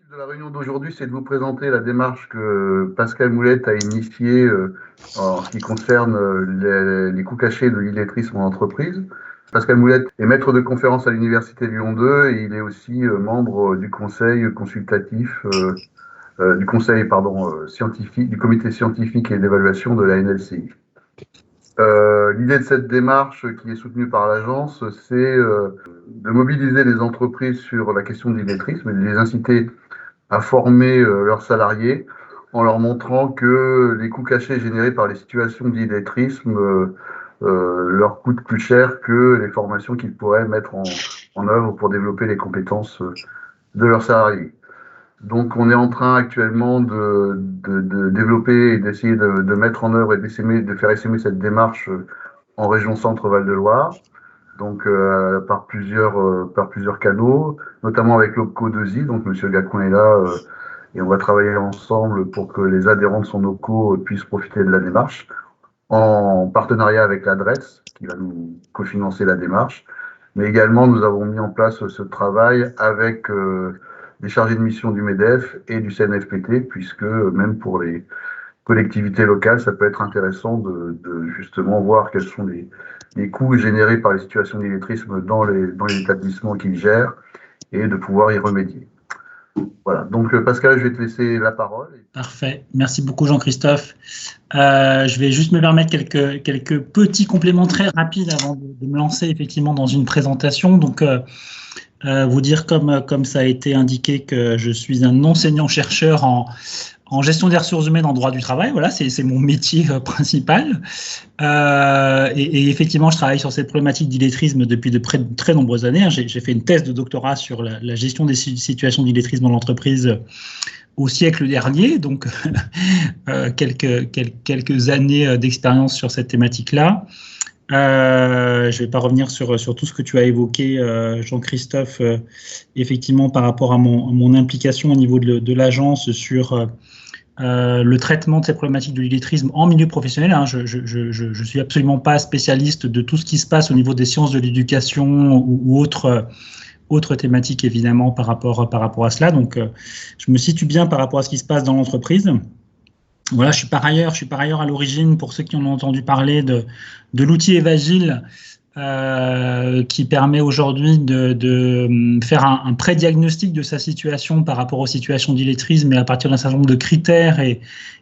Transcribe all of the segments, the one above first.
L'objectif de la réunion d'aujourd'hui, c'est de vous présenter la démarche que Pascal Moulette a initiée en ce qui concerne les coûts cachés de l'illettrisme en entreprise. Pascal Moulette est maître de conférence à l'Université Lyon 2 et il est aussi membre du conseil consultatif, du conseil scientifique, du comité scientifique et d'évaluation de la NLCI. L'idée de cette démarche qui est soutenue par l'agence, c'est de mobiliser les entreprises sur la question de l'illettrisme et de les inciter à former leurs salariés en leur montrant que les coûts cachés générés par les situations d'illettrisme leur coûtent plus cher que les formations qu'ils pourraient mettre en œuvre pour développer les compétences de leurs salariés. Donc, on est en train actuellement de développer et d'essayer de mettre en œuvre et de faire essaimer cette démarche en région Centre-Val de Loire, donc par plusieurs canaux, notamment avec l'OPCO2I, donc Monsieur Gacon est là, et on va travailler ensemble pour que les adhérents de son OPCO puissent profiter de la démarche, en partenariat avec l'ADRES, qui va nous cofinancer la démarche, mais également nous avons mis en place ce travail avec des chargés de mission du MEDEF et du CNFPT, puisque même pour les collectivités locales, ça peut être intéressant de justement voir quels sont les coûts générés par les situations d'illettrisme dans les établissements qu'ils gèrent et de pouvoir y remédier. Voilà, donc Pascal, je vais te laisser la parole. Parfait, merci beaucoup Jean-Christophe. Je vais juste me permettre quelques petits compléments très rapides avant de me lancer effectivement dans une présentation. Donc, vous dire comme ça a été indiqué que je suis un enseignant-chercheur en gestion des ressources humaines en droit du travail. Voilà, c'est mon métier principal. Et effectivement, je travaille sur cette problématique d'illettrisme depuis de très nombreuses années. J'ai fait une thèse de doctorat sur la gestion des situations d'illettrisme dans l'entreprise au siècle dernier, donc quelques années d'expérience sur cette thématique-là. Je ne vais pas revenir sur tout ce que tu as évoqué, Jean-Christophe, effectivement par rapport à mon implication au niveau de l'agence sur le traitement de ces problématiques de l'illettrisme en milieu professionnel. Je suis absolument pas spécialiste de tout ce qui se passe au niveau des sciences de l'éducation ou autres thématiques évidemment par rapport à cela. Donc, je me situe bien par rapport à ce qui se passe dans l'entreprise. Voilà, je suis par ailleurs à l'origine, pour ceux qui en ont entendu parler, de l'outil Evagile qui permet aujourd'hui de faire un pré-diagnostic de sa situation par rapport aux situations d'illettrisme et à partir d'un certain nombre de critères et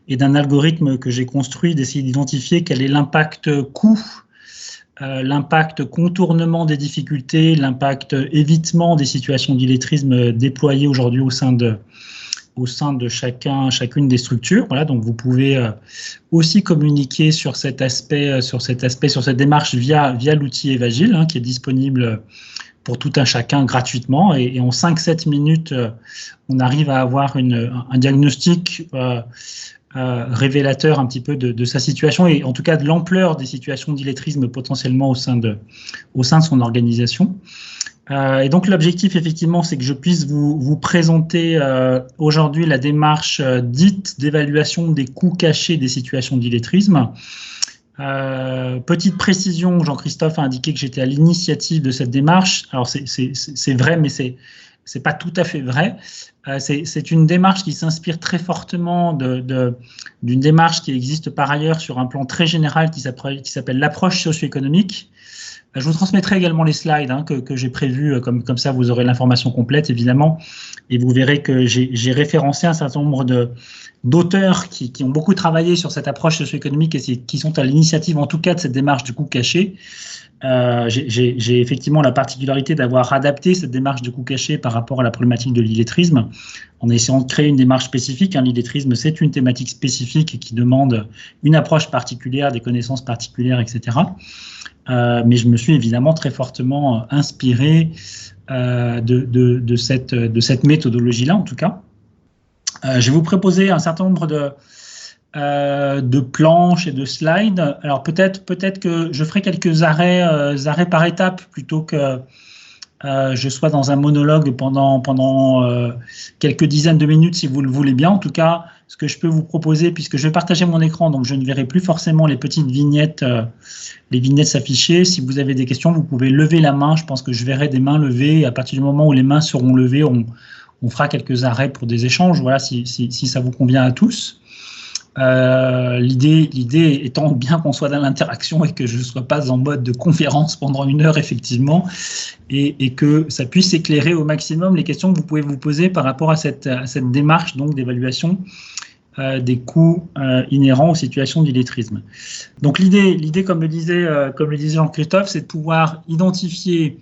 d'un algorithme que j'ai construit, d'essayer d'identifier quel est l'impact coût, l'impact contournement des difficultés, l'impact évitement des situations d'illettrisme déployées aujourd'hui au sein de chacune des structures. Voilà, donc vous pouvez aussi communiquer sur cette démarche via l'outil Evagile, qui est disponible pour tout un chacun gratuitement. Et en 5-7 minutes, on arrive à avoir un diagnostic révélateur un petit peu de sa situation et en tout cas de l'ampleur des situations d'illettrisme potentiellement au sein de son organisation. Et donc l'objectif effectivement c'est que je puisse vous présenter aujourd'hui la démarche dite d'évaluation des coûts cachés des situations d'illettrisme. Petite précision, Jean-Christophe a indiqué que j'étais à l'initiative de cette démarche. Alors c'est vrai, mais c'est pas tout à fait vrai. C'est une démarche qui s'inspire très fortement d'une démarche qui existe par ailleurs sur un plan très général qui s'appelle l'approche socio-économique. Je vous transmettrai également les slides que j'ai prévus, comme ça vous aurez l'information complète évidemment, et vous verrez que j'ai référencé un certain nombre d'auteurs qui ont beaucoup travaillé sur cette approche socio-économique et qui sont à l'initiative en tout cas de cette démarche du coût caché. J'ai effectivement la particularité d'avoir adapté cette démarche de coût caché par rapport à la problématique de l'illettrisme en essayant de créer une démarche spécifique. L'illettrisme, c'est une thématique spécifique qui demande une approche particulière, des connaissances particulières, etc. Mais je me suis évidemment très fortement inspiré de cette méthodologie-là, en tout cas. Je vais vous proposer un certain nombre de planches et de slides. Alors peut-être que je ferai quelques arrêts par étapes plutôt que je sois dans un monologue pendant quelques dizaines de minutes si vous le voulez bien. En tout cas, ce que je peux vous proposer, puisque je vais partager mon écran, donc je ne verrai plus forcément les petites vignettes, les vignettes s'afficher. Si vous avez des questions, vous pouvez lever la main. Je pense que je verrai des mains levées. Et à partir du moment où les mains seront levées, on fera quelques arrêts pour des échanges, voilà, si ça vous convient à tous. L'idée étant bien qu'on soit dans l'interaction et que je ne sois pas en mode de conférence pendant 1 heure, effectivement, et que ça puisse éclairer au maximum les questions que vous pouvez vous poser par rapport à cette démarche donc d'évaluation des coûts inhérents aux situations d'illettrisme. Donc l'idée, comme le disait Jean-Christophe, c'est de pouvoir identifier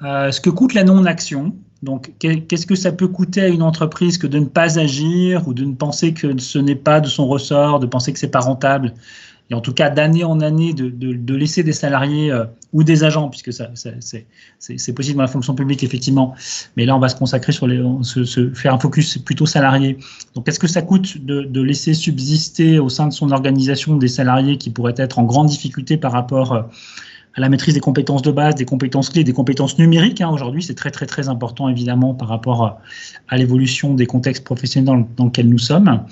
ce que coûte la non-action. Donc, qu'est-ce que ça peut coûter à une entreprise que de ne pas agir ou de ne penser que ce n'est pas de son ressort, de penser que c'est pas rentable, et en tout cas d'année en année de laisser des salariés ou des agents, puisque c'est possible dans la fonction publique effectivement, mais là on va se consacrer sur faire un focus plutôt salarié. Donc, qu'est-ce que ça coûte de laisser subsister au sein de son organisation des salariés qui pourraient être en grande difficulté par rapport à la maîtrise des compétences de base, des compétences clés, des compétences numériques. Aujourd'hui, c'est très, très, très important, évidemment, par rapport à l'évolution des contextes professionnels dans lesquels nous sommes.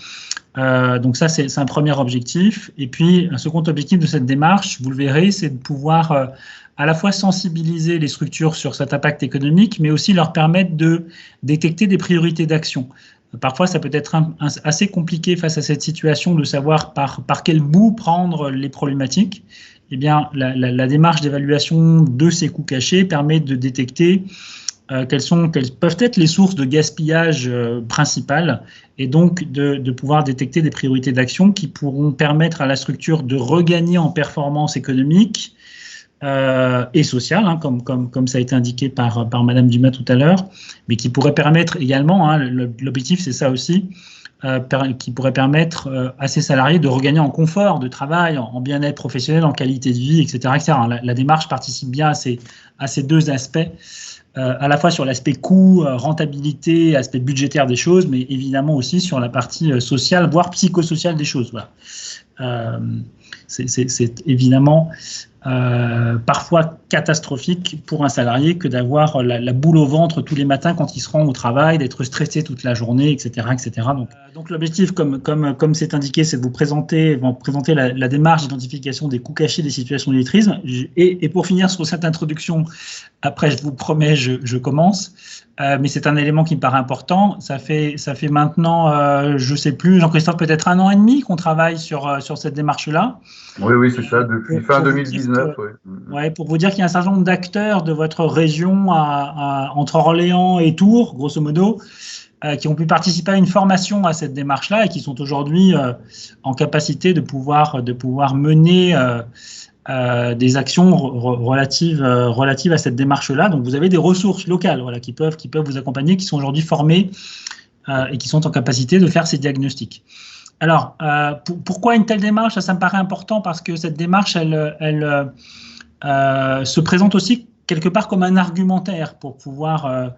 Donc ça, c'est un premier objectif. Et puis, un second objectif de cette démarche, vous le verrez, c'est de pouvoir à la fois sensibiliser les structures sur cet impact économique, mais aussi leur permettre de détecter des priorités d'action. Parfois, ça peut être assez compliqué face à cette situation de savoir par quel bout prendre les problématiques. Eh bien, la démarche d'évaluation de ces coûts cachés permet de détecter quelles peuvent être les sources de gaspillage principales et donc de pouvoir détecter des priorités d'action qui pourront permettre à la structure de regagner en performance économique et sociale, comme ça a été indiqué par Madame Dumas tout à l'heure, mais qui pourrait permettre également, l'objectif c'est ça aussi, qui pourrait permettre à ces salariés de regagner en confort de travail, en bien-être professionnel, en qualité de vie, etc. etc. La démarche participe bien à ces deux aspects, à la fois sur l'aspect coût, rentabilité, aspect budgétaire des choses, mais évidemment aussi sur la partie sociale, voire psychosociale des choses. Voilà. C'est évidemment parfois catastrophique pour un salarié que d'avoir la boule au ventre tous les matins quand il se rend au travail, d'être stressé toute la journée, etc. etc. Donc l'objectif, comme c'est indiqué, c'est de vous présenter la démarche d'identification des coûts cachés des situations d'illettrisme. Et pour finir sur cette introduction, après je vous promets, je commence, mais c'est un élément qui me paraît important. Ça fait maintenant, je ne sais plus, Jean-Christophe, peut-être 1 an et demi qu'on travaille sur cette démarche-là. Oui, c'est ça, depuis fin 2019. Ouais, pour vous dire qu'il y a un certain nombre d'acteurs de votre région entre Orléans et Tours, grosso modo, qui ont pu participer à une formation à cette démarche-là et qui sont aujourd'hui en capacité de pouvoir mener des actions relatives à cette démarche-là. Donc, vous avez des ressources locales, voilà, qui peuvent vous accompagner, qui sont aujourd'hui formées et qui sont en capacité de faire ces diagnostics. Alors, pourquoi une telle démarche? Ça me paraît important parce que cette démarche, elle se présente aussi quelque part comme un argumentaire pour pouvoir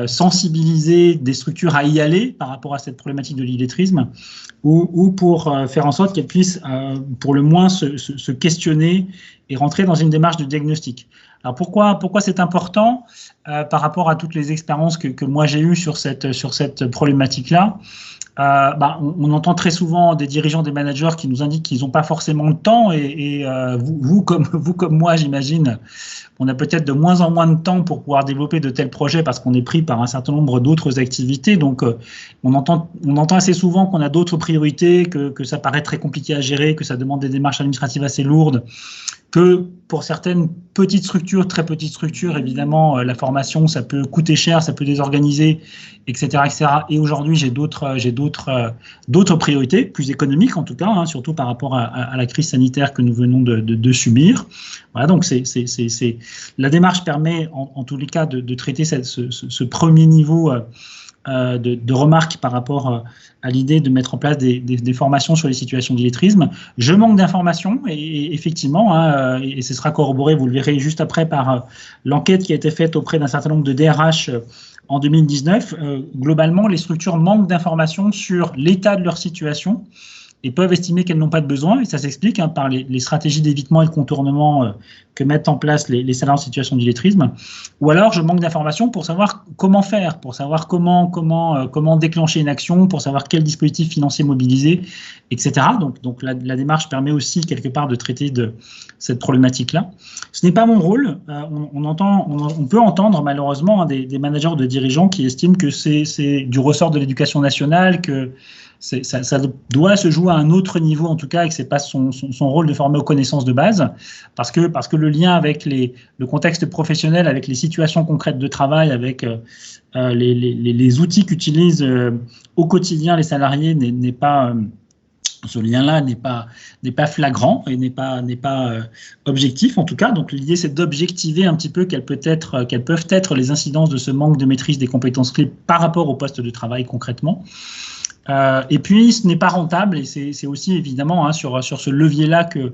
sensibiliser des structures à y aller par rapport à cette problématique de l'illettrisme ou pour faire en sorte qu'elles puissent pour le moins se questionner et rentrer dans une démarche de diagnostic. Alors pourquoi c'est important par rapport à toutes les expériences que moi j'ai eues sur cette problématique-là? On entend très souvent des dirigeants, des managers qui nous indiquent qu'ils n'ont pas forcément le temps et vous comme moi, j'imagine, on a peut-être de moins en moins de temps pour pouvoir développer de tels projets parce qu'on est pris par un certain nombre d'autres activités. Donc, on entend assez souvent qu'on a d'autres priorités, que ça paraît très compliqué à gérer, que ça demande des démarches administratives assez lourdes, que pour certaines petites structures, très petites structures, évidemment, la formation, ça peut coûter cher, ça peut désorganiser, etc., etc. Et aujourd'hui, j'ai d'autres priorités, plus économiques en tout cas, surtout par rapport à la crise sanitaire que nous venons de subir. Voilà, donc la démarche permet, en tous les cas, de traiter ce premier niveau de remarques par rapport à l'idée de mettre en place des formations sur les situations d'illettrisme. Je manque d'informations et effectivement, et ce sera corroboré, vous le verrez juste après, par l'enquête qui a été faite auprès d'un certain nombre de DRH en 2019. Globalement, les structures manquent d'informations sur l'état de leur situation et peuvent estimer qu'elles n'ont pas de besoin, et ça s'explique par les stratégies d'évitement et de contournement mettent en place les salariés en situation d'illettrisme, ou alors je manque d'informations pour savoir comment faire, pour savoir comment déclencher une action, pour savoir quel dispositif financier mobiliser, etc. Donc la démarche permet aussi quelque part de traiter de cette problématique-là. Ce n'est pas mon rôle. On peut entendre malheureusement des managers ou de dirigeants qui estiment que c'est du ressort de l'éducation nationale, que ça doit se jouer à un autre niveau en tout cas, et que c'est pas son rôle de former aux connaissances de base, parce que le lien avec le contexte professionnel, avec les situations concrètes de travail, avec les outils qu'utilisent au quotidien les salariés n'est pas ce lien-là n'est pas flagrant et n'est pas objectif en tout cas. Donc l'idée c'est d'objectiver un petit peu quelles peuvent être les incidences de ce manque de maîtrise des compétences clés par rapport au poste de travail concrètement. Et puis ce n'est pas rentable et c'est aussi évidemment sur ce levier-là que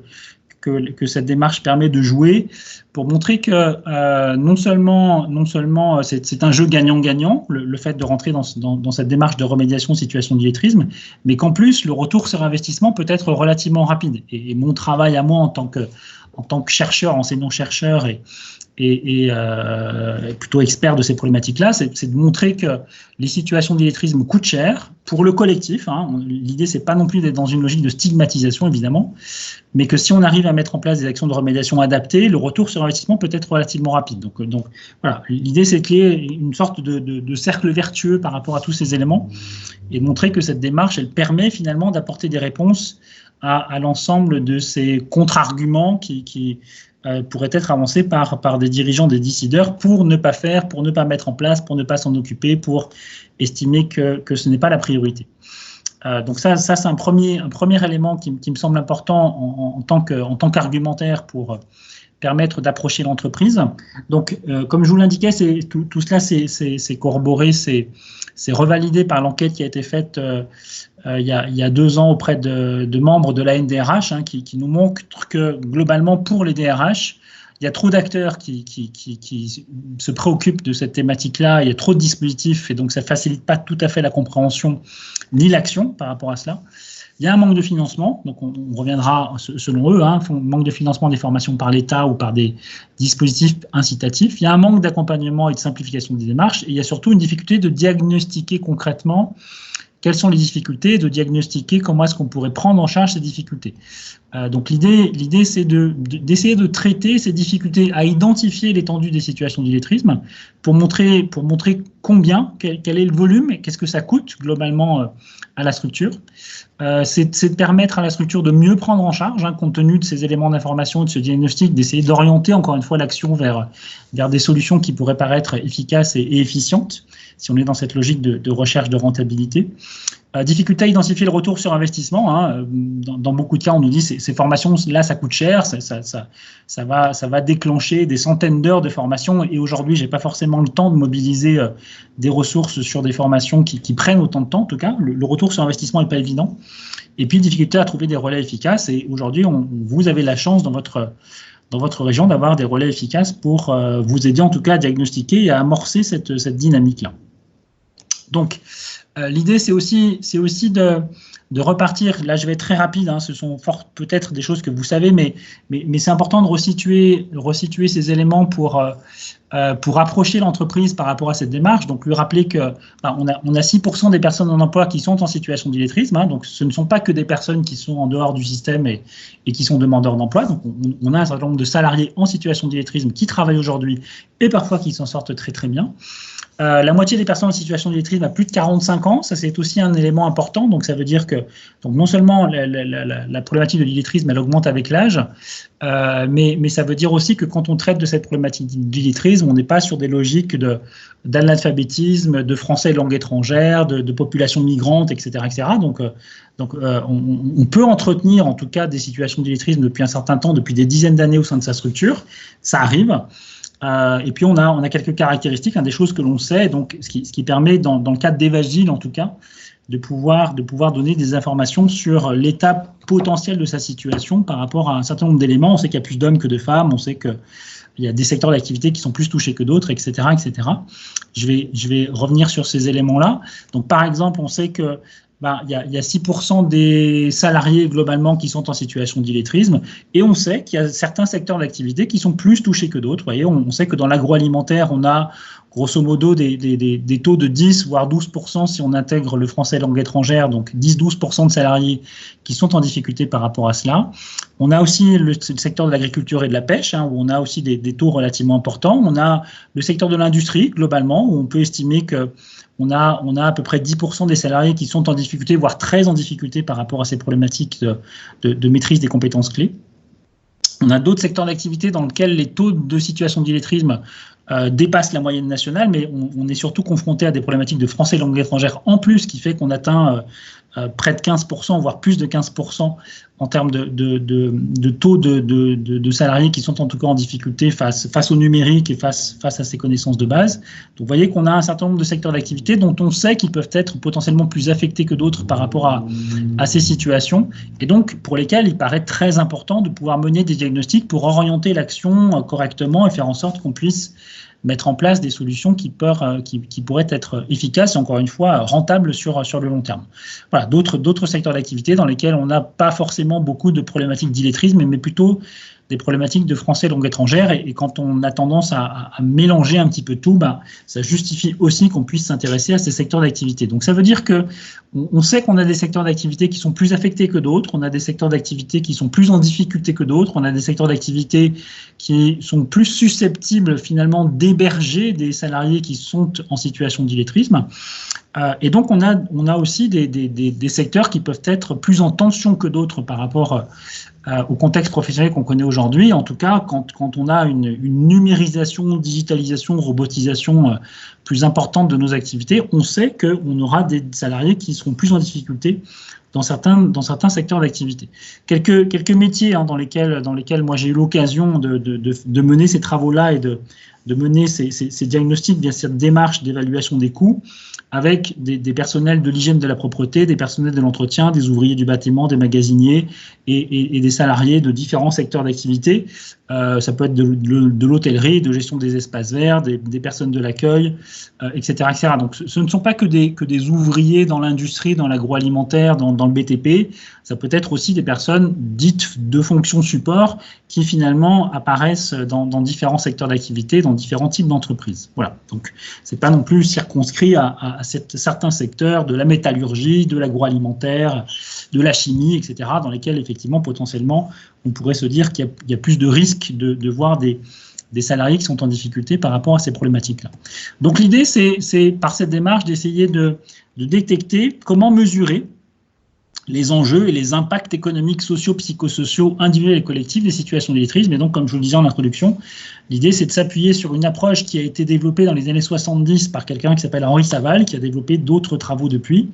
cette démarche permet de jouer pour montrer que non seulement c'est un jeu gagnant-gagnant, le fait de rentrer dans cette démarche de remédiation de situation d'illettrisme, mais qu'en plus le retour sur investissement peut être relativement rapide. Et mon travail à moi en tant que chercheur, enseignant-chercheur et plutôt expert de ces problématiques-là, c'est de montrer que les situations d'illettrisme coûtent cher pour le collectif. L'idée, c'est pas non plus d'être dans une logique de stigmatisation, évidemment, mais que si on arrive à mettre en place des actions de remédiation adaptées, le retour sur investissement peut être relativement rapide. Donc voilà, l'idée, c'est qu'il y ait une sorte de cercle vertueux par rapport à tous ces éléments et de montrer que cette démarche, elle permet finalement d'apporter des réponses à l'ensemble de ces contre-arguments qui pourraient être avancés par des dirigeants, des décideurs pour ne pas faire, pour ne pas mettre en place, pour ne pas s'en occuper, pour estimer que ce n'est pas la priorité. Donc ça c'est un premier élément qui me semble important en tant qu'argumentaire pour permettre d'approcher l'entreprise. Donc, comme je vous l'indiquais, tout cela c'est corroboré, c'est revalidé par l'enquête qui a été faite il y a 2 ans auprès de membres de la NDRH qui nous montrent que globalement pour les DRH, il y a trop d'acteurs qui se préoccupent de cette thématique-là, il y a trop de dispositifs et donc ça ne facilite pas tout à fait la compréhension ni l'action par rapport à cela. Il y a un manque de financement, donc on reviendra selon eux, manque de financement des formations par l'État ou par des dispositifs incitatifs. Il y a un manque d'accompagnement et de simplification des démarches et il y a surtout une difficulté de diagnostiquer concrètement quelles sont les difficultés, de diagnostiquer comment est-ce qu'on pourrait prendre en charge ces difficultés. Donc l'idée c'est d'essayer de traiter ces difficultés, à identifier l'étendue des situations d'illettrisme pour montrer combien, quel est le volume et qu'est-ce que ça coûte globalement à la structure. C'est de permettre à la structure de mieux prendre en charge, compte tenu de ces éléments d'information, de ce diagnostic, d'essayer d'orienter encore une fois l'action vers des solutions qui pourraient paraître efficaces et efficientes, si on est dans cette logique de recherche de rentabilité. Difficulté à identifier le retour sur investissement. Dans beaucoup de cas, on nous dit ces formations-là, ça coûte cher, ça va déclencher des centaines d'heures de formation. Et aujourd'hui, j'ai pas forcément le temps de mobiliser des ressources sur des formations qui prennent autant de temps. En tout cas, le retour sur investissement n'est pas évident. Et puis, difficulté à trouver des relais efficaces. Et aujourd'hui, vous avez la chance dans votre région d'avoir des relais efficaces pour vous aider en tout cas à diagnostiquer et à amorcer cette dynamique-là. Donc, l'idée, c'est aussi de repartir. Là, je vais être très rapide. Ce sont peut-être des choses que vous savez, mais c'est important de resituer ces éléments pour approcher l'entreprise par rapport à cette démarche. Donc, lui rappeler que on a 6% des personnes en emploi qui sont en situation d'illettrisme. Donc, ce ne sont pas que des personnes qui sont en dehors du système et qui sont demandeurs d'emploi. Donc, on a un certain nombre de salariés en situation d'illettrisme qui travaillent aujourd'hui et parfois qui s'en sortent très très bien. La moitié des personnes en situation d'illettrisme a plus de 45 ans, ça c'est aussi un élément important, donc ça veut dire que non seulement la problématique de l'illettrisme elle augmente avec l'âge, mais ça veut dire aussi que quand on traite de cette problématique d'illettrisme, on n'est pas sur des logiques d'analphabétisme, de français langue étrangère, de population migrante, etc. Donc on peut entretenir en tout cas des situations d'illettrisme depuis un certain temps, depuis des dizaines d'années au sein de sa structure, ça arrive. Et puis on a quelques caractéristiques, des choses que l'on sait, donc ce qui permet dans le cadre d'Evagile en tout cas de pouvoir donner des informations sur l'état potentiel de sa situation par rapport à un certain nombre d'éléments. On sait qu'il y a plus d'hommes que de femmes, on sait qu'il y a des secteurs d'activité qui sont plus touchés que d'autres, etc., etc. Je vais revenir sur ces éléments-là. Donc par exemple, on sait que il y a 6% des salariés globalement qui sont en situation d'illettrisme, et on sait qu'il y a certains secteurs d'activité qui sont plus touchés que d'autres. Vous voyez, on sait que dans l'agroalimentaire, on a grosso modo des taux de 10 voire 12% si on intègre le français langue étrangère, donc 10-12% de salariés qui sont en difficulté par rapport à cela. On a aussi le secteur de l'agriculture et de la pêche, où on a aussi des taux relativement importants. On a le secteur de l'industrie globalement, où on peut estimer que on a à peu près 10% des salariés qui sont en difficulté, voire très en difficulté par rapport à ces problématiques de maîtrise des compétences clés. On a d'autres secteurs d'activité dans lesquels les taux de situation d'illettrisme dépassent la moyenne nationale, mais on est surtout confronté à des problématiques de français langue étrangère en plus, qui fait qu'on atteint près de 15%, voire plus de 15% en termes de taux de salariés qui sont en tout cas en difficulté face au numérique et face à ces connaissances de base. Donc vous voyez qu'on a un certain nombre de secteurs d'activité dont on sait qu'ils peuvent être potentiellement plus affectés que d'autres par rapport à ces situations, et donc pour lesquels il paraît très important de pouvoir mener des diagnostics pour orienter l'action correctement et faire en sorte qu'on puisse mettre en place des solutions qui pourraient être efficaces et encore une fois rentables sur le long terme. Voilà, d'autres secteurs d'activité dans lesquels on n'a pas forcément beaucoup de problématiques d'illettrisme, mais plutôt des problématiques de français langue étrangère, et quand on a tendance à mélanger un petit peu tout, ça justifie aussi qu'on puisse s'intéresser à ces secteurs d'activité. Donc ça veut dire que on sait qu'on a des secteurs d'activité qui sont plus affectés que d'autres, on a des secteurs d'activité qui sont plus en difficulté que d'autres, on a des secteurs d'activité qui sont plus susceptibles finalement d'héberger des salariés qui sont en situation d'illettrisme. Et donc on a aussi des secteurs qui peuvent être plus en tension que d'autres par rapport au contexte professionnel qu'on connaît aujourd'hui. En tout cas, quand on a une numérisation, digitalisation, robotisation plus importante de nos activités, on sait qu'on aura des salariés qui seront plus en difficulté dans certains secteurs d'activité. Quelques métiers dans lesquels moi j'ai eu l'occasion de mener ces travaux-là et de mener ces diagnostics, cette démarche d'évaluation des coûts, avec des personnels de l'hygiène de la propreté, des personnels de l'entretien, des ouvriers du bâtiment, des magasiniers et des salariés de différents secteurs d'activité. Ça peut être de l'hôtellerie, de gestion des espaces verts, des personnes de l'accueil, etc., etc. Donc ce ne sont pas que des ouvriers dans l'industrie, dans l'agroalimentaire, dans le BTP. Ça peut être aussi des personnes dites de fonction support qui finalement apparaissent dans différents secteurs d'activité, dans différents types d'entreprises. Voilà. Donc c'est pas non plus circonscrit à certains secteurs de la métallurgie, de l'agroalimentaire, de la chimie, etc., dans lesquels effectivement potentiellement on pourrait se dire qu'il y a plus de risques de voir des salariés qui sont en difficulté par rapport à ces problématiques-là. Donc l'idée, c'est par cette démarche d'essayer de détecter comment mesurer les enjeux et les impacts économiques, sociaux, psychosociaux, individuels et collectifs des situations d'illettrisme. Et donc, comme je vous le disais en introduction, l'idée, c'est de s'appuyer sur une approche qui a été développée dans les années 70 par quelqu'un qui s'appelle Henri Saval, qui a développé d'autres travaux depuis,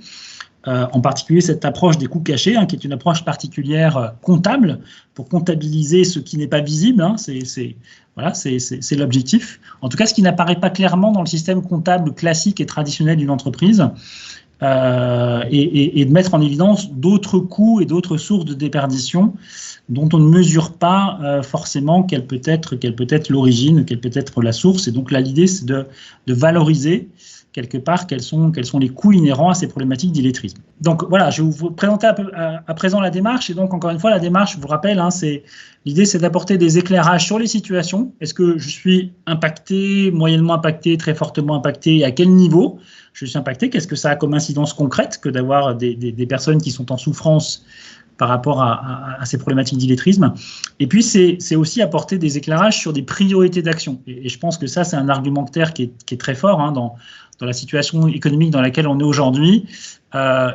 en particulier cette approche des coûts cachés, qui est une approche particulière comptable, pour comptabiliser ce qui n'est pas visible. C'est l'objectif. En tout cas, ce qui n'apparaît pas clairement dans le système comptable classique et traditionnel d'une entreprise, et de mettre en évidence d'autres coûts et d'autres sources de déperdition dont on ne mesure pas forcément quelle peut être l'origine, quelle peut être la source. Et donc là, l'idée, c'est de valoriser quelque part quels sont les coûts inhérents à ces problématiques d'illettrisme. Donc voilà, je vais vous présenter à présent la démarche. Et donc encore une fois, la démarche, je vous rappelle, l'idée c'est d'apporter des éclairages sur les situations. Est-ce que je suis impacté, moyennement impacté, très fortement impacté, et à quel niveau je suis impacté? Qu'est-ce que ça a comme incidence concrète que d'avoir des personnes qui sont en souffrance par rapport à ces problématiques d'illettrisme? Et puis, c'est aussi apporter des éclairages sur des priorités d'action. Et je pense que ça, c'est un argumentaire qui est très fort dans la situation économique dans laquelle on est aujourd'hui.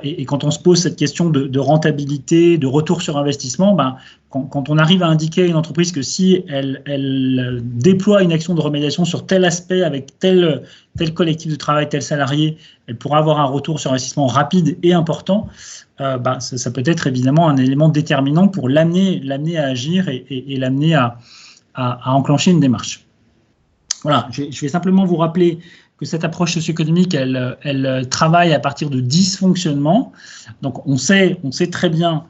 Et quand on se pose cette question de rentabilité, de retour sur investissement, quand on arrive à indiquer à une entreprise que si elle déploie une action de remédiation sur tel aspect, avec tel collectif de travail, tel salarié, elle pourra avoir un retour sur investissement rapide et important, ça peut être évidemment un élément déterminant pour l'amener à agir et l'amener à enclencher une démarche. Voilà, je vais simplement vous rappeler que cette approche socio-économique, elle travaille à partir de dysfonctionnements. Donc on sait très bien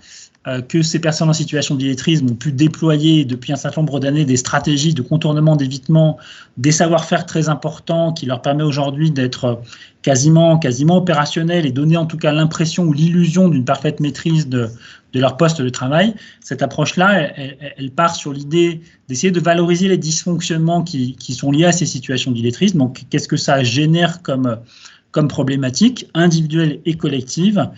que ces personnes en situation d'illettrisme ont pu déployer depuis un certain nombre d'années des stratégies de contournement, d'évitement, des savoir-faire très importants qui leur permet aujourd'hui d'être quasiment opérationnels et donner en tout cas l'impression ou l'illusion d'une parfaite maîtrise de leur poste de travail. Cette approche-là, elle part sur l'idée d'essayer de valoriser les dysfonctionnements qui sont liés à ces situations d'illettrisme. Donc, qu'est-ce que ça génère comme problématique individuelle et collective,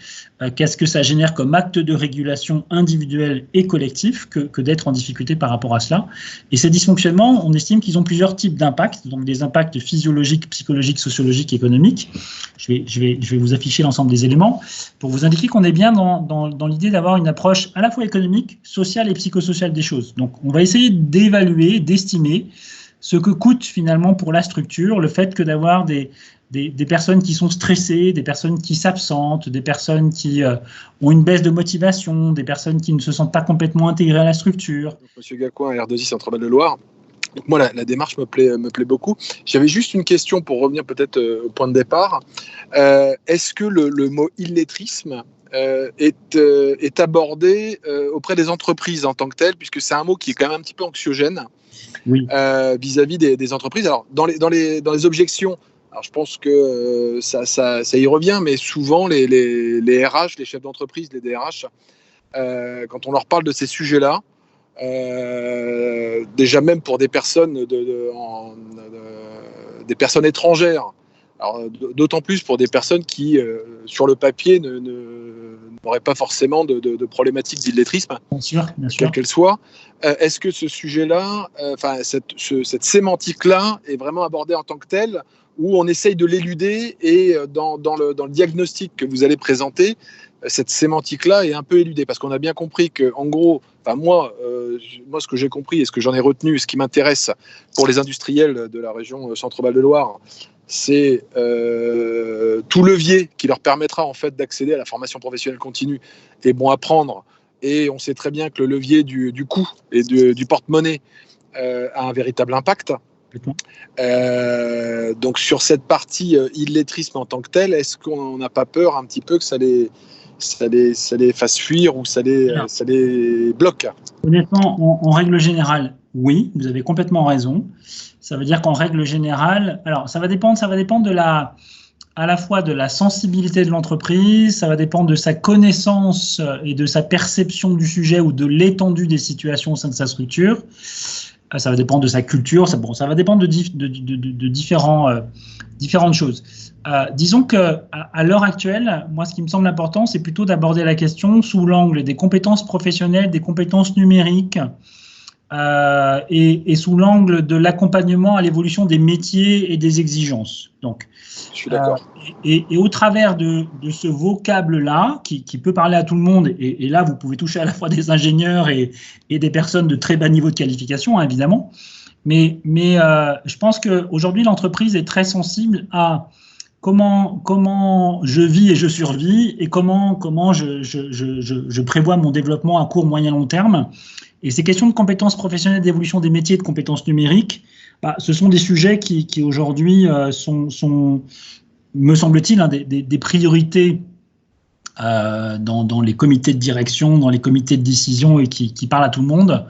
qu'est-ce que ça génère comme acte de régulation individuel et collectif que d'être en difficulté par rapport à cela. Et ces dysfonctionnements, on estime qu'ils ont plusieurs types d'impacts, donc des impacts physiologiques, psychologiques, sociologiques, économiques. Je vais vous afficher l'ensemble des éléments pour vous indiquer qu'on est bien dans l'idée d'avoir une approche à la fois économique, sociale et psychosociale des choses. Donc on va essayer d'évaluer, d'estimer ce que coûte finalement pour la structure le fait que d'avoir des personnes qui sont stressées, des personnes qui s'absentent, des personnes qui ont une baisse de motivation, des personnes qui ne se sentent pas complètement intégrées à la structure. Monsieur Gacouin, R2I Centre-Val-de-Loire. Donc moi, la démarche me plaît beaucoup. J'avais juste une question pour revenir peut-être au point de départ. Est-ce que le mot illettrisme est abordé auprès des entreprises en tant que tel, puisque c'est un mot qui est quand même un petit peu anxiogène vis-à-vis des entreprises. Alors, dans les objections, alors je pense que ça y revient, mais souvent les RH, les chefs d'entreprise, les DRH, quand on leur parle de ces sujets-là, déjà même pour des personnes des personnes étrangères, alors d'autant plus pour des personnes qui, sur le papier, n'auraient pas forcément de problématique d'illettrisme, bien sûr. quelle qu'elle soit. Est-ce que ce sujet-là, cette sémantique-là est vraiment abordée en tant que telle, où on essaye de l'éluder et dans le diagnostic que vous allez présenter, cette sémantique-là est un peu éludée, parce qu'on a bien compris que, en gros, moi, ce que j'ai compris et ce que j'en ai retenu, ce qui m'intéresse pour les industriels de la région Centre-Val-de-Loire, c'est tout levier qui leur permettra en fait d'accéder à la formation professionnelle continue est bon à prendre. Et on sait très bien que le levier du coût et du porte-monnaie a un véritable impact. Donc sur cette partie illettrisme en tant que tel, est-ce qu'on n'a pas peur un petit peu que ça les fasse fuir ou ça les bloque? Honnêtement, en règle générale, oui, vous avez complètement raison. Ça veut dire qu'en règle générale, alors ça va dépendre à la fois de la sensibilité de l'entreprise, ça va dépendre de sa connaissance et de sa perception du sujet ou de l'étendue des situations au sein de sa structure. Ça va dépendre de sa culture, ça va dépendre de différentes choses. Disons qu'à l'heure actuelle, moi, ce qui me semble important, c'est plutôt d'aborder la question sous l'angle des compétences professionnelles, des compétences numériques et sous l'angle de l'accompagnement à l'évolution des métiers et des exigences. Donc, je suis d'accord. Et au travers de ce vocable-là, qui peut parler à tout le monde, et là, vous pouvez toucher à la fois des ingénieurs et des personnes de très bas niveau de qualification, hein, évidemment, mais je pense qu'aujourd'hui, l'entreprise est très sensible à comment je vis et je survis, et comment je prévois mon développement à court, moyen, long terme. Et ces questions de compétences professionnelles, d'évolution des métiers, de compétences numériques, ce sont des sujets qui aujourd'hui sont, me semble-t-il, des priorités dans les comités de direction, dans les comités de décision et qui parlent à tout le monde,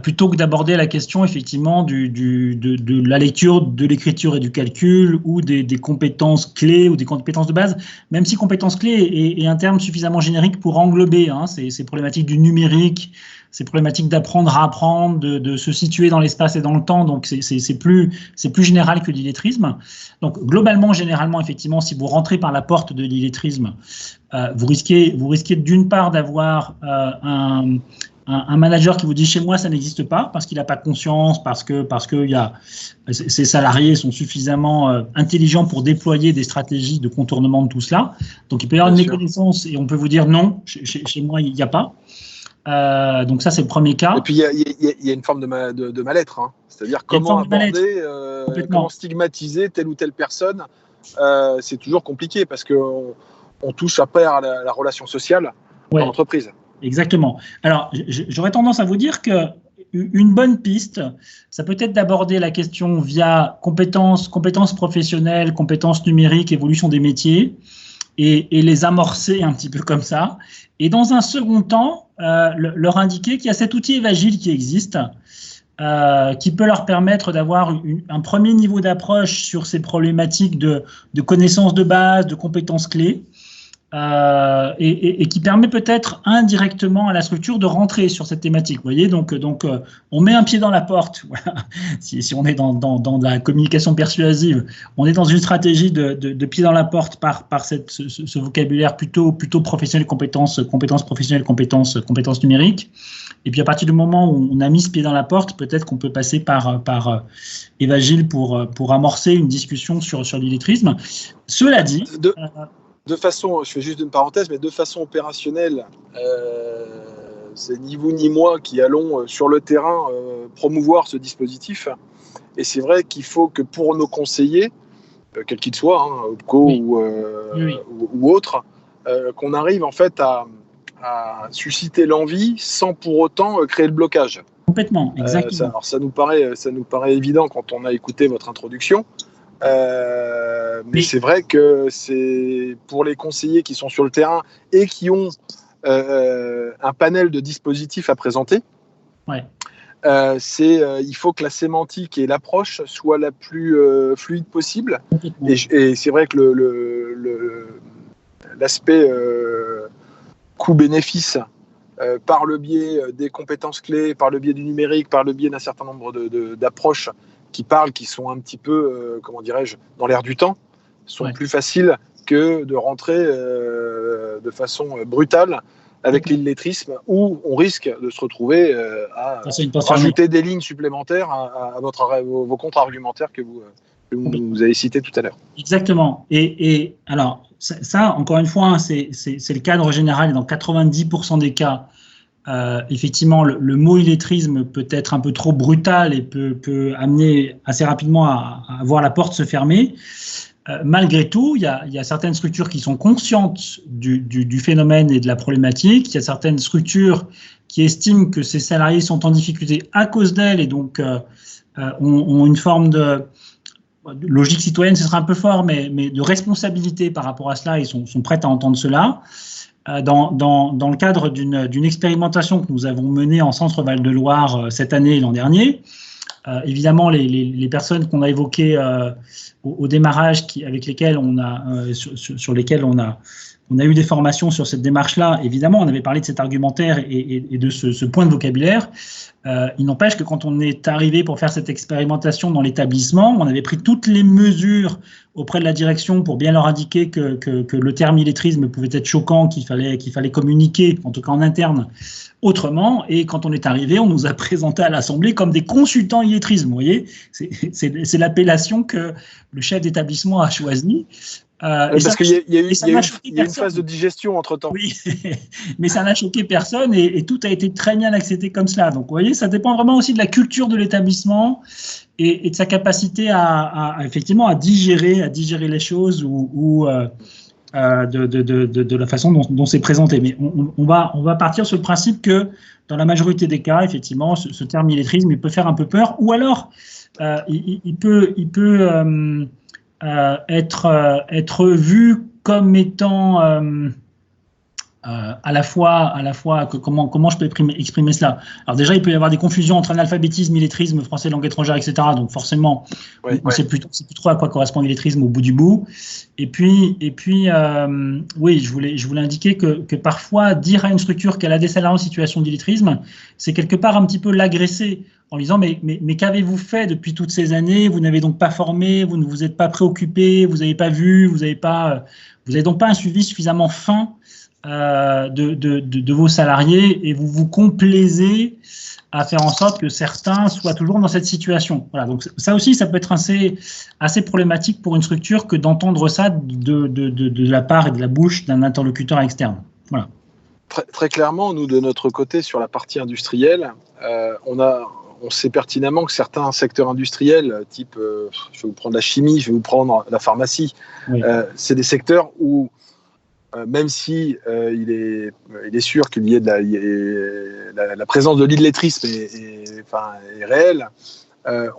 plutôt que d'aborder la question effectivement de la lecture, de l'écriture et du calcul, ou des compétences clés ou des compétences de base, même si compétences clés est un terme suffisamment générique pour englober ces problématiques du numérique, ces problématiques d'apprendre à apprendre, de se situer dans l'espace et dans le temps, donc c'est plus général que l'illettrisme. Donc globalement, généralement, effectivement, si vous rentrez par la porte de l'illettrisme, vous risquez d'une part d'avoir un manager qui vous dit chez moi ça n'existe pas, parce qu'il n'a pas conscience, parce que ses salariés sont suffisamment intelligents pour déployer des stratégies de contournement de tout cela. Donc il peut y avoir une méconnaissance et on peut vous dire non, chez moi il n'y a pas. Donc ça c'est le premier cas. Et puis il y a une forme de mal-être, hein. C'est-à-dire comment aborder, comment stigmatiser telle ou telle personne. C'est toujours compliqué parce qu'on touche après à la relation sociale dans l'entreprise. Exactement. Alors, j'aurais tendance à vous dire qu'une bonne piste, ça peut être d'aborder la question via compétences professionnelles, compétences numériques, évolution des métiers, et les amorcer un petit peu comme ça. Et dans un second temps, leur indiquer qu'il y a cet outil Evagile qui existe, qui peut leur permettre d'avoir un premier niveau d'approche sur ces problématiques de connaissances de base, de compétences clés, et qui permet peut-être indirectement à la structure de rentrer sur cette thématique. Vous voyez, donc on met un pied dans la porte. Voilà. Si on est dans la communication persuasive, on est dans une stratégie de pied dans la porte par ce vocabulaire plutôt professionnel, compétences professionnelles, compétences numériques. Et puis à partir du moment où on a mis ce pied dans la porte, peut-être qu'on peut passer par Evagile pour amorcer une discussion sur l'illettrisme. Cela dit, de façon, je fais juste une parenthèse, mais de façon opérationnelle, c'est ni vous ni moi qui allons sur le terrain promouvoir ce dispositif. Et c'est vrai qu'il faut que pour nos conseillers, quels qu'ils soient, OPCO ou autres, qu'on arrive en fait à susciter l'envie sans pour autant créer le blocage. Complètement, exactement. Alors ça nous paraît évident quand on a écouté votre introduction. Mais c'est vrai que c'est pour les conseillers qui sont sur le terrain et qui ont un panel de dispositifs à présenter. Ouais. Il faut que la sémantique et l'approche soient la plus fluide possible. Et c'est vrai que l'aspect coût-bénéfice par le biais des compétences clés, par le biais du numérique, par le biais d'un certain nombre d'approches qui sont un petit peu, dans l'air du temps, sont plus faciles que de rentrer de façon brutale avec l'illettrisme, où on risque de se retrouver à rajouter des lignes supplémentaires à vos contre-argumentaires que vous avez cités tout à l'heure. Exactement. Et alors, ça, encore une fois, c'est le cadre général. Dans 90% des cas, effectivement, le mot illettrisme peut être un peu trop brutal et peut amener assez rapidement à voir la porte se fermer. Malgré tout, il y a certaines structures qui sont conscientes du phénomène et de la problématique. Il y a certaines structures qui estiment que ces salariés sont en difficulté à cause d'elles et donc ont une forme de logique citoyenne, ce sera un peu fort, mais de responsabilité par rapport à cela, ils sont prêts à entendre cela. Dans le cadre d'une expérimentation que nous avons menée en Centre Val-de-Loire cette année et l'an dernier, évidemment, les personnes qu'on a évoquées au démarrage, avec lesquelles sur lesquelles on a eu des formations sur cette démarche-là, évidemment, on avait parlé de cet argumentaire et de ce point de vocabulaire. Il n'empêche que quand on est arrivé pour faire cette expérimentation dans l'établissement, on avait pris toutes les mesures auprès de la direction pour bien leur indiquer que le terme illettrisme pouvait être choquant, qu'il fallait communiquer, en tout cas en interne, autrement. Et quand on est arrivé, on nous a présenté à l'Assemblée comme des consultants illettrisme. Vous voyez, c'est l'appellation que le chef d'établissement a choisie. Parce qu'il y a eu une phase de digestion entre-temps. Oui, mais ça n'a choqué personne et tout a été très bien accepté comme cela. Donc, vous voyez, ça dépend vraiment aussi de la culture de l'établissement et de sa capacité effectivement à digérer les choses ou de la façon dont c'est présenté. Mais on va partir sur le principe que dans la majorité des cas, effectivement, ce terme illettrisme, il peut faire un peu peur ou alors il peut être vu comme étant à la fois comment je peux exprimer cela. Alors déjà, il peut y avoir des confusions entre analphabétisme, illettrisme, français, langue étrangère, etc. Donc forcément, on sait plus trop à quoi correspond l'illettrisme au bout du bout. Et puis, oui, je voulais indiquer que parfois dire à une structure qu'elle a des salariés en situation d'illettrisme, c'est quelque part un petit peu l'agresser en disant mais qu'avez-vous fait depuis toutes ces années? Vous n'avez donc pas formé, vous ne vous êtes pas préoccupé, vous n'avez pas vu, vous n'avez donc pas un suivi suffisamment fin de vos salariés et vous vous complaisez à faire en sorte que certains soient toujours dans cette situation. Voilà, donc ça aussi, ça peut être assez problématique pour une structure que d'entendre ça de la part et de la bouche d'un interlocuteur externe. Voilà. Très, très clairement, nous, de notre côté, sur la partie industrielle, on sait pertinemment que certains secteurs industriels, type, je vais vous prendre la chimie, je vais vous prendre la pharmacie, oui. C'est des secteurs où, même si il est sûr qu'il y ait la présence de l'illettrisme est réelle,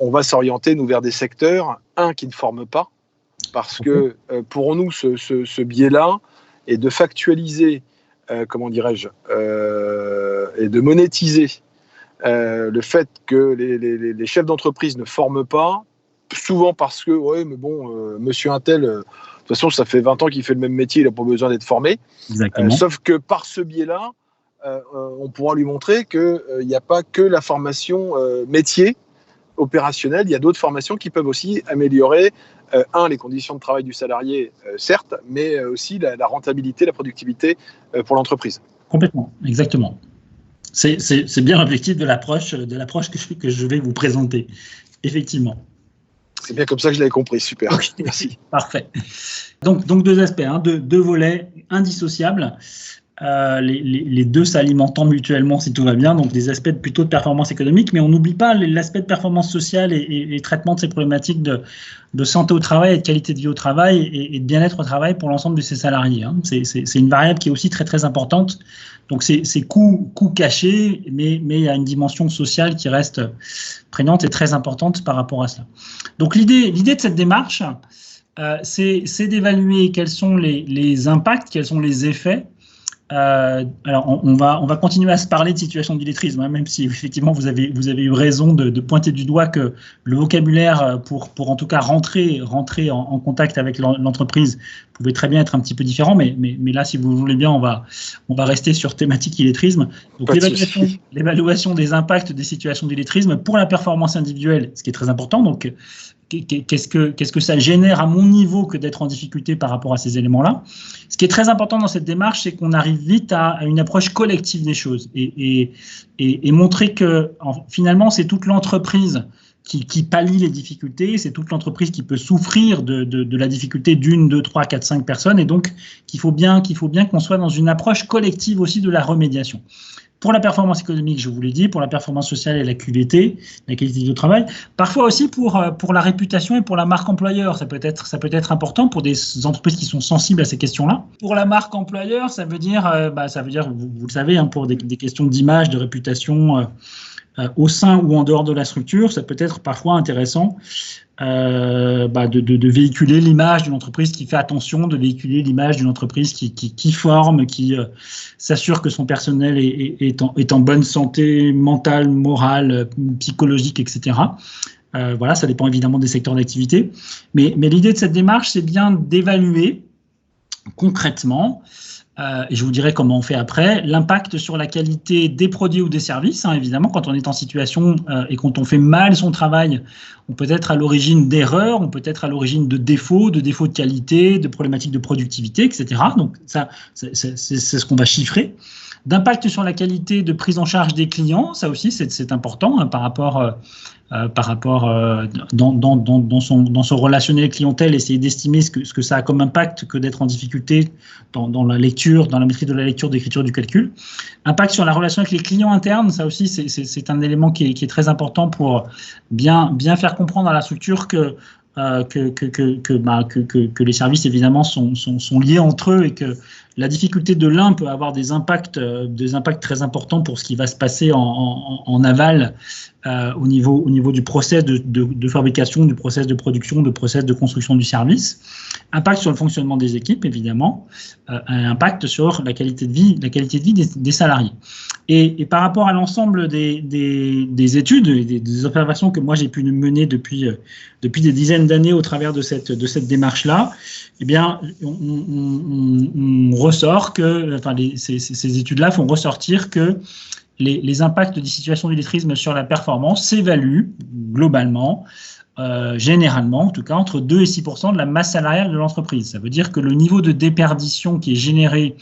on va s'orienter, nous, vers des secteurs, qui ne forment pas, parce que pour nous, ce biais-là est de factualiser, de monétiser le fait que les chefs d'entreprise ne forment pas, souvent parce que, ouais, mais bon, monsieur Untel, de toute façon, ça fait 20 ans qu'il fait le même métier, il n'a pas besoin d'être formé. Sauf que par ce biais-là, on pourra lui montrer qu'il n'y a pas que la formation métier opérationnelle, il y a d'autres formations qui peuvent aussi améliorer, les conditions de travail du salarié, certes, mais aussi la rentabilité, la productivité pour l'entreprise. Complètement, exactement. C'est bien l'objectif de l'approche que je vais vous présenter, effectivement. C'est bien comme ça que je l'avais compris, super. Okay. Merci. Parfait. Donc deux aspects, deux volets indissociables, les deux s'alimentant mutuellement si tout va bien, donc des aspects plutôt de performance économique, mais on n'oublie pas l'aspect de performance sociale et traitement de ces problématiques de santé au travail et de qualité de vie au travail et de bien-être au travail pour l'ensemble de ses salariés. C'est une variable qui est aussi très très importante. Donc c'est coûts cachés, mais il y a une dimension sociale qui reste prégnante et très importante par rapport à cela. Donc l'idée de cette démarche, c'est d'évaluer quels sont les impacts, quels sont les effets. Alors on va continuer à se parler de situation d'illettrisme, même si effectivement vous avez eu raison de pointer du doigt que le vocabulaire pour en tout cas rentrer en contact avec l'entreprise pouvait très bien être un petit peu différent, mais là si vous voulez bien on va rester sur thématique illettrisme. Donc l'évaluation des impacts des situations d'illettrisme pour la performance individuelle, ce qui est très important. Donc qu'est-ce que ça génère à mon niveau que d'être en difficulté par rapport à ces éléments-là. Ce qui est très important dans cette démarche, c'est qu'on arrive vite à une approche collective des choses et montrer que finalement, c'est toute l'entreprise qui pallie les difficultés, c'est toute l'entreprise qui peut souffrir de la difficulté d'une, deux, trois, quatre, cinq personnes, et donc qu'il faut bien qu'on soit dans une approche collective aussi de la remédiation. Pour la performance économique, je vous l'ai dit, pour la performance sociale et la QVT, la qualité de vie au travail, parfois aussi pour la réputation et pour la marque employeur. Ça peut être important pour des entreprises qui sont sensibles à ces questions-là. Pour la marque employeur, ça veut dire vous le savez, pour des questions d'image, de réputation au sein ou en dehors de la structure, ça peut être parfois intéressant de véhiculer l'image d'une entreprise qui fait attention, de véhiculer l'image d'une entreprise qui forme, qui s'assure que son personnel est en bonne santé mentale, morale, psychologique, etc. Voilà, ça dépend évidemment des secteurs d'activité. Mais l'idée de cette démarche, c'est bien d'évaluer concrètement, et je vous dirai comment on fait après, l'impact sur la qualité des produits ou des services. Évidemment, quand on est en situation et quand on fait mal son travail, on peut être à l'origine d'erreurs, on peut être à l'origine de défauts de qualité, de problématiques de productivité, etc. Donc ça, c'est ce qu'on va chiffrer. D'impact sur la qualité de prise en charge des clients, ça aussi c'est important par rapport dans son relationnel clientèle, essayer d'estimer ce que ça a comme impact que d'être en difficulté dans la lecture, dans la maîtrise de la lecture, d'écriture, du calcul. Impact sur la relation avec les clients internes, ça aussi c'est un élément qui est très important pour bien faire comprendre à la structure que les services évidemment sont liés entre eux et que la difficulté de l'un peut avoir des impacts très importants pour ce qui va se passer en aval au niveau du process de fabrication, du process de production, du process de construction du service. Impact sur le fonctionnement des équipes, évidemment. Impact sur la qualité de vie des salariés. Et par rapport à l'ensemble des études, des observations que moi j'ai pu mener depuis des dizaines d'années au travers de cette démarche-là, eh bien, on ressort que, ces études-là font ressortir que les impacts des situations d'illettrisme sur la performance s'évaluent globalement, généralement, en tout cas, entre 2 et 6% de la masse salariale de l'entreprise. Ça veut dire que le niveau de déperdition qui est généré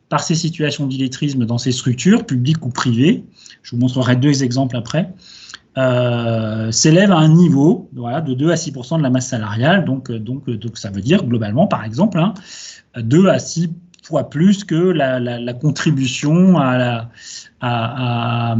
par ces situations d'illettrisme dans ces structures, publiques ou privées, je vous montrerai 2 exemples après, s'élève à un niveau de 2 à 6% de la masse salariale. Donc ça veut dire globalement, par exemple, 2 à 6 fois plus que la contribution à la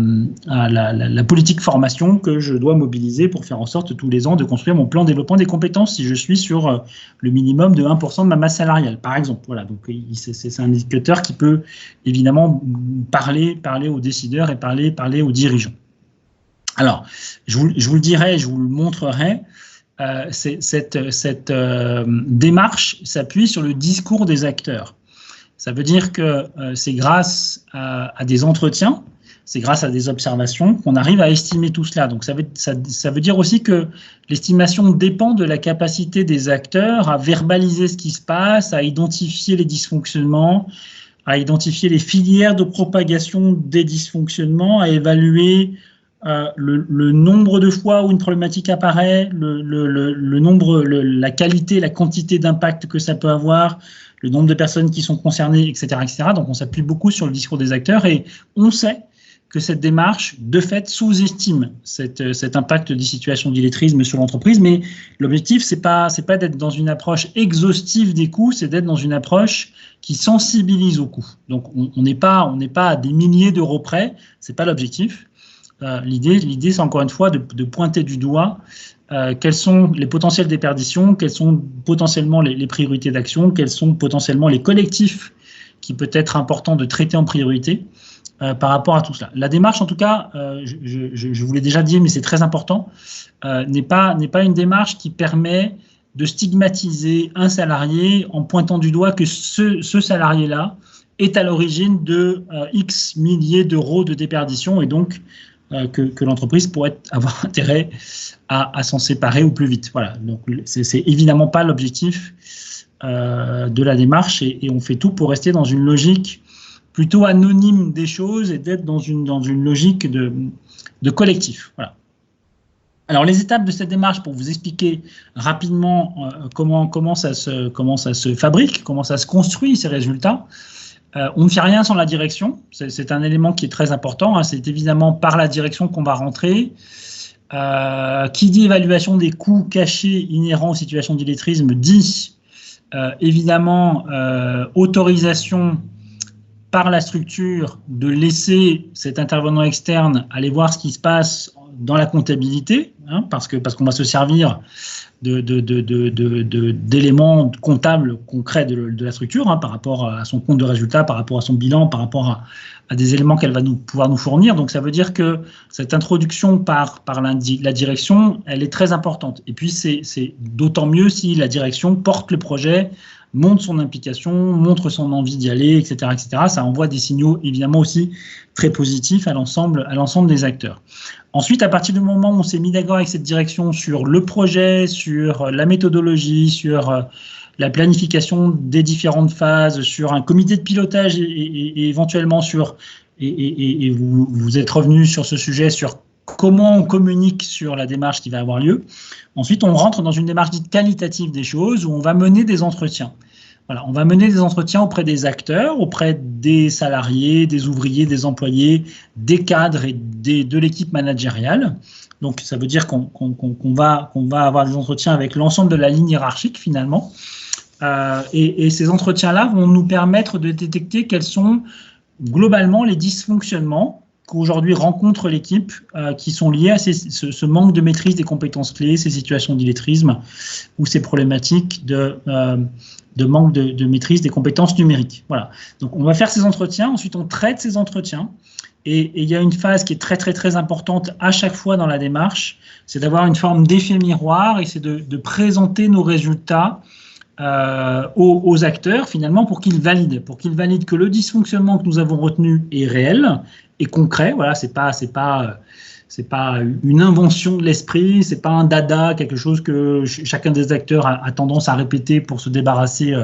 politique formation que je dois mobiliser pour faire en sorte tous les ans de construire mon plan de développement des compétences si je suis sur le minimum de 1% de ma masse salariale, par exemple. Voilà, donc c'est un indicateur qui peut évidemment parler aux décideurs et parler aux dirigeants. Alors, je vous le dirai, je vous le montrerai, cette démarche s'appuie sur le discours des acteurs. Ça veut dire que c'est grâce à des entretiens c'est grâce à des observations qu'on arrive à estimer tout cela. Donc ça veut dire aussi que l'estimation dépend de la capacité des acteurs à verbaliser ce qui se passe, à identifier les dysfonctionnements, à identifier les filières de propagation des dysfonctionnements, à évaluer le nombre de fois où une problématique apparaît, le nombre, la qualité, la quantité d'impact que ça peut avoir, le nombre de personnes qui sont concernées, etc., etc. Donc, on s'appuie beaucoup sur le discours des acteurs et on sait que cette démarche, de fait, sous-estime cet impact des situations d'illettrisme sur l'entreprise. Mais l'objectif, c'est pas d'être dans une approche exhaustive des coûts, c'est d'être dans une approche qui sensibilise aux coûts. Donc, on n'est pas à des milliers d'euros près, c'est pas l'objectif. L'idée, c'est encore une fois de pointer du doigt quels sont les potentiels déperditions, quelles sont potentiellement les priorités d'action, quels sont potentiellement les collectifs qui peut être important de traiter en priorité par rapport à tout cela. La démarche, en tout cas, je vous l'ai déjà dit, mais c'est très important, n'est pas une démarche qui permet de stigmatiser un salarié en pointant du doigt que ce salarié-là est à l'origine de X milliers d'euros de déperdition et donc que l'entreprise pourrait avoir intérêt à s'en séparer au plus vite. Voilà. Donc, c'est évidemment pas l'objectif de la démarche et on fait tout pour rester dans une logique plutôt anonyme des choses et d'être dans une logique de collectif. Voilà. Alors, les étapes de cette démarche, pour vous expliquer rapidement comment ça se fabrique, comment ça se construit, ces résultats. On ne fait rien sans la direction, c'est un élément qui est très important, hein. C'est évidemment par la direction qu'on va rentrer. Qui dit évaluation des coûts cachés inhérents aux situations d'illettrisme dit évidemment autorisation par la structure de laisser cet intervenant externe aller voir ce qui se passe dans la comptabilité, hein, parce qu'on va se servir d'éléments comptables concrets de la structure, hein, par rapport à son compte de résultat, par rapport à son bilan, par rapport à des éléments qu'elle va pouvoir nous fournir. Donc ça veut dire que cette introduction par la direction, elle est très importante. Et puis c'est d'autant mieux si la direction porte le projet, montre son implication, montre son envie d'y aller, etc., etc. Ça envoie des signaux évidemment aussi très positifs à l'ensemble des acteurs. Ensuite, à partir du moment où on s'est mis d'accord avec cette direction sur le projet, sur la méthodologie, sur la planification des différentes phases, sur un comité de pilotage et éventuellement et vous êtes revenu sur ce sujet, sur comment on communique sur la démarche qui va avoir lieu. Ensuite, on rentre dans une démarche dite qualitative des choses où on va mener des entretiens. Voilà, on va mener des entretiens auprès des acteurs, auprès des salariés, des ouvriers, des employés, des cadres et de l'équipe managériale. Donc, ça veut dire qu'on va avoir des entretiens avec l'ensemble de la ligne hiérarchique finalement. Et ces entretiens-là vont nous permettre de détecter quels sont globalement les dysfonctionnements qu'aujourd'hui rencontre l'équipe qui sont liés à ce manque de maîtrise des compétences clés, ces situations d'illettrisme ou ces problématiques de manque de maîtrise des compétences numériques. Voilà. Donc, on va faire ces entretiens. Ensuite, on traite ces entretiens. Et il y a une phase qui est très, très, très importante à chaque fois dans la démarche, c'est d'avoir une forme d'effet miroir et c'est de présenter nos résultats aux acteurs, finalement, pour qu'ils valident que le dysfonctionnement que nous avons retenu est réel et concret. Voilà, c'est pas une invention de l'esprit, c'est pas un dada, quelque chose que chacun des acteurs a tendance à répéter pour se débarrasser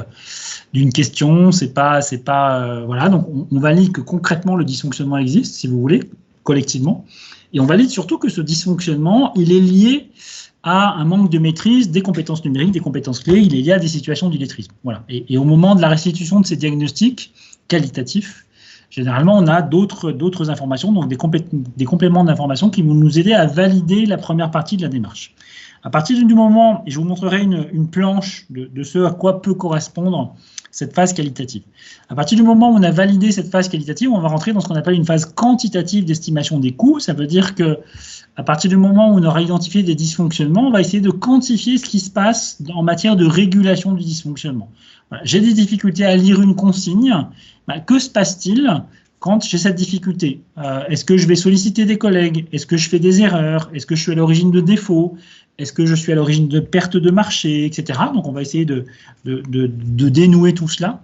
d'une question. Voilà. Donc on valide que concrètement le dysfonctionnement existe, si vous voulez, collectivement, et on valide surtout que ce dysfonctionnement, il est lié à un manque de maîtrise des compétences numériques, des compétences clés, il est lié à des situations d'illettrisme. Voilà. Et au moment de la restitution de ces diagnostics qualitatifs, généralement, on a d'autres informations, donc des compléments d'informations qui vont nous aider à valider la première partie de la démarche. À partir du moment, et je vous montrerai une planche de ce à quoi peut correspondre cette phase qualitative. À partir du moment où on a validé cette phase qualitative, on va rentrer dans ce qu'on appelle une phase quantitative d'estimation des coûts. Ça veut dire que à partir du moment où on aura identifié des dysfonctionnements, on va essayer de quantifier ce qui se passe en matière de régulation du dysfonctionnement. Voilà. J'ai des difficultés à lire une consigne. Que se passe-t-il quand j'ai cette difficulté? Est-ce que je vais solliciter des collègues? Est-ce que je fais des erreurs? Est-ce que je suis à l'origine de défauts? Est-ce que je suis à l'origine de pertes de marché, etc. Donc, on va essayer de dénouer tout cela.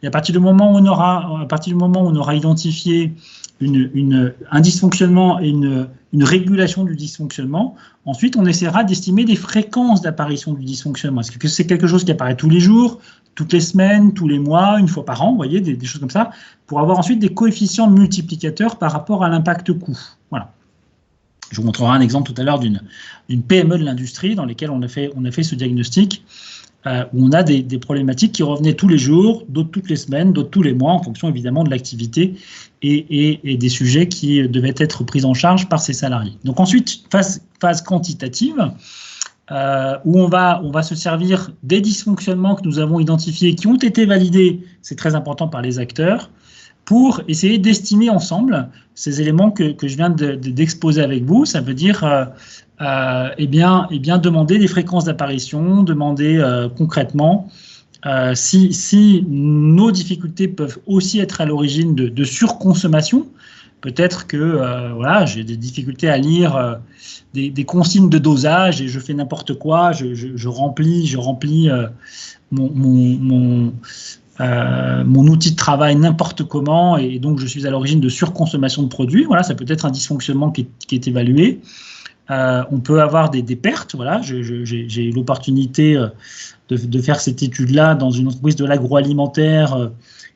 Et à partir du moment où on aura identifié un dysfonctionnement et une régulation du dysfonctionnement. Ensuite, on essaiera d'estimer des fréquences d'apparition du dysfonctionnement. Est-ce que c'est quelque chose qui apparaît tous les jours, toutes les semaines, tous les mois, une fois par an, vous voyez, des choses comme ça, pour avoir ensuite des coefficients multiplicateurs par rapport à l'impact coût. Voilà. Je vous montrerai un exemple tout à l'heure d'une PME de l'industrie dans laquelle on a fait ce diagnostic, où on a des problématiques qui revenaient tous les jours, d'autres toutes les semaines, d'autres tous les mois, en fonction évidemment de l'activité et des sujets qui devaient être pris en charge par ces salariés. Donc ensuite, phase quantitative, où on va se servir des dysfonctionnements que nous avons identifiés, qui ont été validés, c'est très important, par les acteurs, pour essayer d'estimer ensemble ces éléments que je viens d'exposer avec vous. Ça veut dire eh bien, demander des fréquences d'apparition, demander concrètement si nos difficultés peuvent aussi être à l'origine de surconsommation. Peut-être que voilà, j'ai des difficultés à lire des consignes de dosage et je fais n'importe quoi, je remplis mon outil de travail n'importe comment et donc je suis à l'origine de surconsommation de produits. Voilà, ça peut être un dysfonctionnement qui est évalué. On peut avoir des pertes. Voilà, j'ai eu l'opportunité de faire cette étude-là dans une entreprise de l'agroalimentaire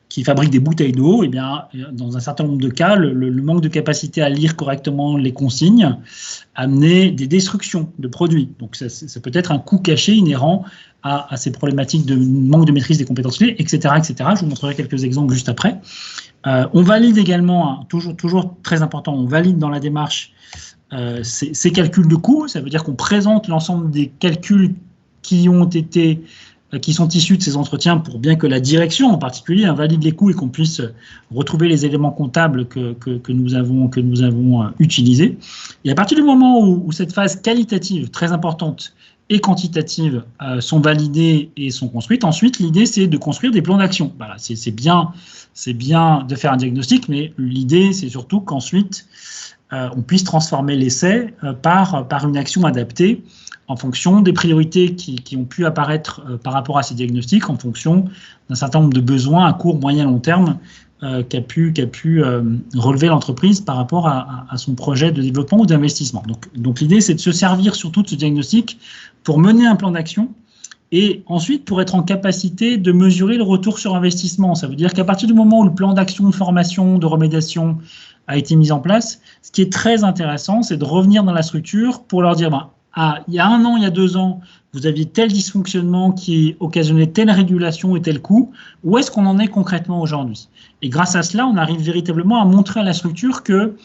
qui fabrique des bouteilles d'eau. Et bien, dans un certain nombre de cas, le manque de capacité à lire correctement les consignes amenait des destructions de produits. Donc, ça peut être un coût caché inhérent à ces problématiques de manque de maîtrise des compétences clés, etc., etc. Je vous montrerai quelques exemples juste après. On valide également, toujours très important, on valide dans la démarche ces calculs de coûts. Ça veut dire qu'on présente l'ensemble des calculs qui sont issus de ces entretiens pour bien que la direction en particulier valide les coûts et qu'on puisse retrouver les éléments comptables que nous avons utilisés. Et à partir du moment où cette phase qualitative très importante et quantitative sont validées et sont construites, ensuite l'idée c'est de construire des plans d'action. Voilà, c'est bien de faire un diagnostic, mais l'idée c'est surtout qu'ensuite on puisse transformer l'essai par une action adaptée en fonction des priorités qui ont pu apparaître par rapport à ces diagnostics, en fonction d'un certain nombre de besoins à court, moyen, long terme qu'a pu relever l'entreprise par rapport à son projet de développement ou d'investissement. Donc l'idée, c'est de se servir surtout de ce diagnostic pour mener un plan d'action et ensuite pour être en capacité de mesurer le retour sur investissement. Ça veut dire qu'à partir du moment où le plan d'action de formation, de remédiation a été mis en place, ce qui est très intéressant, c'est de revenir dans la structure pour leur dire il y a 1 an, il y a 2 ans, vous aviez tel dysfonctionnement qui occasionnait telle régulation et tel coût. Où est-ce qu'on en est concrètement aujourd'hui? Et grâce à cela, on arrive véritablement à montrer à la structure que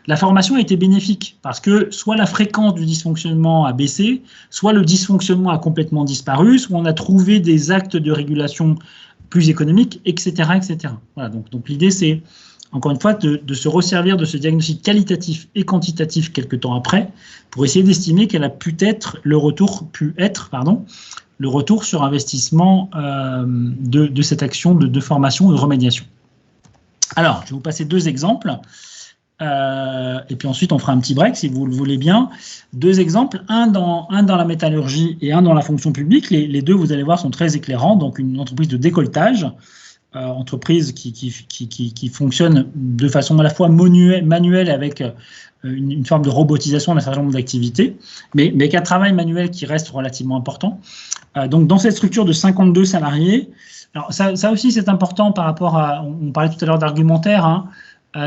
la formation a été bénéfique parce que soit la fréquence du dysfonctionnement a baissé, soit le dysfonctionnement a complètement disparu, soit on a trouvé des actes de régulation plus économiques, etc., etc. Voilà, donc l'idée, c'est encore une fois, de se resservir de ce diagnostic qualitatif et quantitatif quelques temps après pour essayer d'estimer quel a pu être le retour sur investissement de cette action de formation et de remédiation. Alors, je vais vous passer 2 exemples et puis ensuite on fera un petit break si vous le voulez bien. 2 exemples, un dans la métallurgie et un dans la fonction publique. Les 2, vous allez voir, sont très éclairants. Donc, une entreprise de décolletage, entreprise qui fonctionne de façon à la fois manuelle avec une forme de robotisation d'un certain nombre d'activités, mais qu'un travail manuel qui reste relativement important. Donc, dans cette structure de 52 salariés, alors ça aussi c'est important par rapport à, on parlait tout à l'heure d'argumentaire,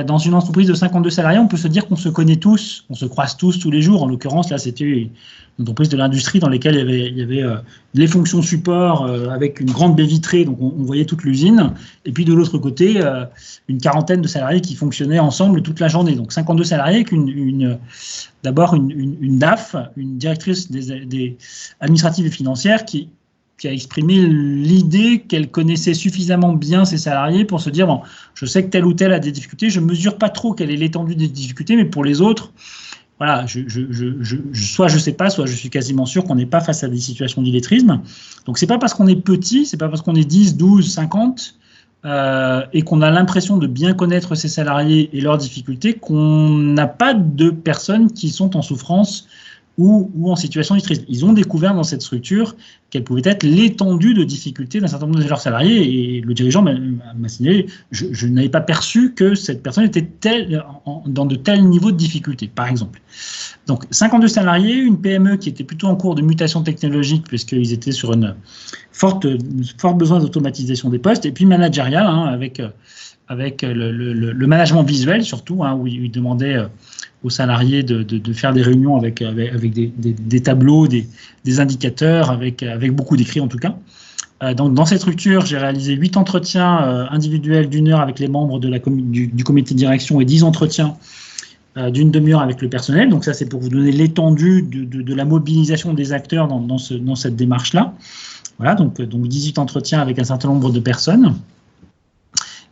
dans une entreprise de 52 salariés, on peut se dire qu'on se connaît tous, on se croise tous les jours. En l'occurrence, là, c'était une entreprise de l'industrie dans laquelle il y avait les fonctions support avec une grande baie vitrée, donc on voyait toute l'usine. Et puis de l'autre côté, une quarantaine de salariés qui fonctionnaient ensemble toute la journée. Donc 52 salariés avec d'abord une DAF, une directrice des administratives et financières qui a exprimé l'idée qu'elle connaissait suffisamment bien ses salariés pour se dire, bon, je sais que tel ou tel a des difficultés, je ne mesure pas trop quelle est l'étendue des difficultés, mais pour les autres, voilà, soit je ne sais pas, soit je suis quasiment sûr qu'on n'est pas face à des situations d'illettrisme. Donc, ce n'est pas parce qu'on est petit, ce n'est pas parce qu'on est 10, 12, 50, et qu'on a l'impression de bien connaître ses salariés et leurs difficultés qu'on n'a pas de personnes qui sont en souffrance ou en situation d'illettrisme. Ils ont découvert dans cette structure quelle pouvait être l'étendue de difficultés d'un certain nombre de leurs salariés, et le dirigeant m'a signalé, je n'avais pas perçu que cette personne était dans de tels niveaux de difficulté, par exemple. Donc 52 salariés, une PME qui était plutôt en cours de mutation technologique, puisqu'ils étaient sur une fort besoin d'automatisation des postes, et puis managérial, avec le management visuel surtout, où il demandait aux salariés de faire des réunions avec des tableaux, des indicateurs, avec beaucoup d'écrits en tout cas. Donc, dans cette structure, j'ai réalisé 8 entretiens individuels d'1 heure avec les membres du comité de direction et 10 entretiens d'une demi-heure avec le personnel. Donc ça, c'est pour vous donner l'étendue de la mobilisation des acteurs dans cette démarche-là. Voilà, donc 18 entretiens avec un certain nombre de personnes.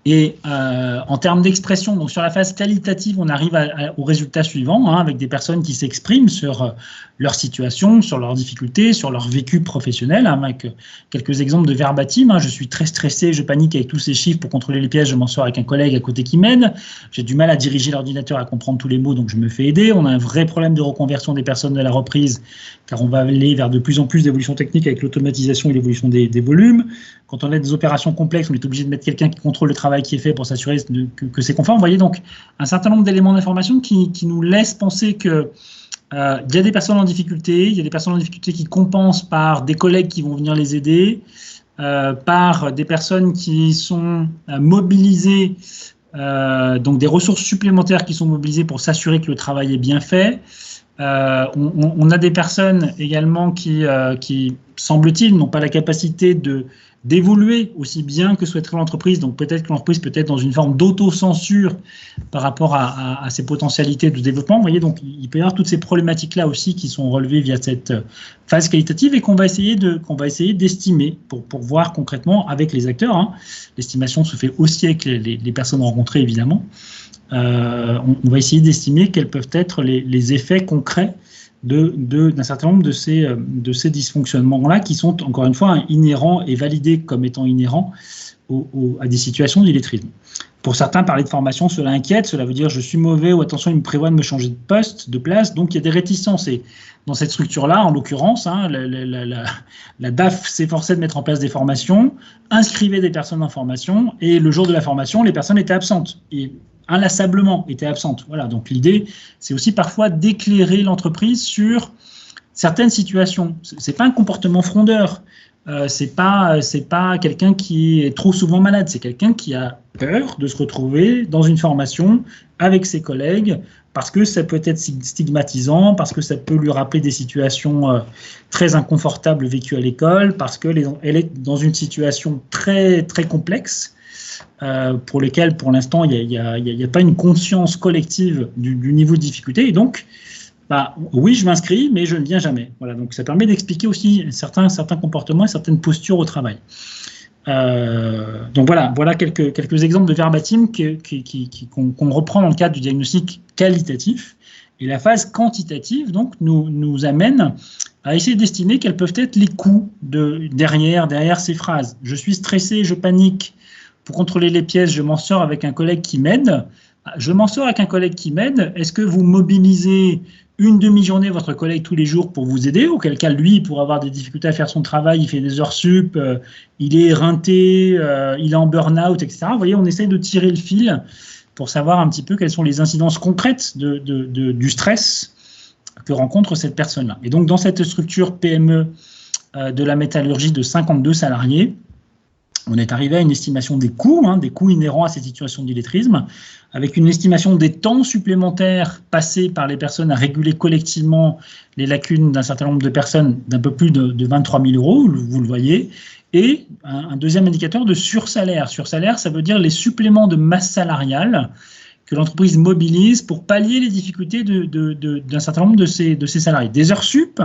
Et en termes d'expression, donc sur la phase qualitative, on arrive au résultat suivant, avec des personnes qui s'expriment sur leur situation, sur leurs difficultés, sur leur vécu professionnel, avec quelques exemples de verbatim. Je suis très stressé, je panique avec tous ces chiffres pour contrôler les pièces, je m'en sors avec un collègue à côté qui m'aide. J'ai du mal à diriger l'ordinateur, à comprendre tous les mots, donc je me fais aider. On a un vrai problème de reconversion des personnes de la reprise, car on va aller vers de plus en plus d'évolution technique avec l'automatisation et l'évolution des volumes. Quand on a des opérations complexes, on est obligé de mettre quelqu'un qui contrôle le travail qui est fait pour s'assurer que c'est conforme. Vous voyez donc un certain nombre d'éléments d'information qui nous laissent penser que il y a des personnes en difficulté, il y a des personnes en difficulté qui compensent par des collègues qui vont venir les aider, par des personnes qui sont mobilisées, donc des ressources supplémentaires qui sont mobilisées pour s'assurer que le travail est bien fait. On a des personnes également qui semble-t-il, n'ont pas la capacité d'évoluer aussi bien que souhaiterait l'entreprise. Donc peut-être que l'entreprise peut être dans une forme d'autocensure par rapport à ses potentialités de développement. Vous voyez, donc il peut y avoir toutes ces problématiques-là aussi qui sont relevées via cette phase qualitative et qu'on va essayer d'estimer pour voir concrètement avec les acteurs. L'estimation se fait aussi avec les personnes rencontrées, évidemment. On va essayer d'estimer quels peuvent être les effets concrets d'un certain nombre de ces dysfonctionnements-là qui sont, encore une fois, inhérents et validés comme étant inhérents à des situations d'illettrisme. Pour certains, parler de formation, cela inquiète, cela veut dire je suis mauvais ou attention, il me prévoit de me changer de poste, de place, donc il y a des réticences. Et dans cette structure-là, en l'occurrence, la DAF s'efforçait de mettre en place des formations, inscrivait des personnes en formation, et le jour de la formation, les personnes étaient absentes. Et inlassablement étaient absentes. Voilà, donc l'idée, c'est aussi parfois d'éclairer l'entreprise sur certaines situations. C'est pas un comportement frondeur, c'est pas quelqu'un qui est trop souvent malade, c'est quelqu'un qui a peur de se retrouver dans une formation avec ses collègues parce que ça peut être stigmatisant, parce que ça peut lui rappeler des situations très inconfortables vécues à l'école, parce qu'elle est dans une situation très, très complexe, pour lesquels, pour l'instant, il n'y a pas une conscience collective du niveau de difficulté. Et donc, oui, je m'inscris, mais je ne viens jamais. Voilà, donc ça permet d'expliquer aussi certains comportements et certaines postures au travail. Donc voilà quelques exemples de verbatim qu'on reprend dans le cadre du diagnostic qualitatif. Et la phase quantitative donc, nous amène à essayer d'estimer quels peuvent être les coûts derrière ces phrases. Je suis stressé, je panique. Pour contrôler les pièces, je m'en sors avec un collègue qui m'aide. Je m'en sors avec un collègue qui m'aide. Est-ce que vous mobilisez une demi-journée votre collègue tous les jours pour vous aider? Auquel cas, lui, pour avoir des difficultés à faire son travail, il fait des heures sup, il est éreinté, il est en burn-out, etc. Vous voyez, on essaye de tirer le fil pour savoir un petit peu quelles sont les incidences concrètes du stress que rencontre cette personne-là. Et donc, dans cette structure PME de la métallurgie de 52 salariés, on est arrivé à une estimation des coûts inhérents à cette situation d'illettrisme, avec une estimation des temps supplémentaires passés par les personnes à réguler collectivement les lacunes d'un certain nombre de personnes d'un peu plus de 23 000 €, vous le voyez, et un deuxième indicateur de sursalaire. Sursalaire, ça veut dire les suppléments de masse salariale que l'entreprise mobilise pour pallier les difficultés d'un certain nombre de ses salariés. Des heures sup.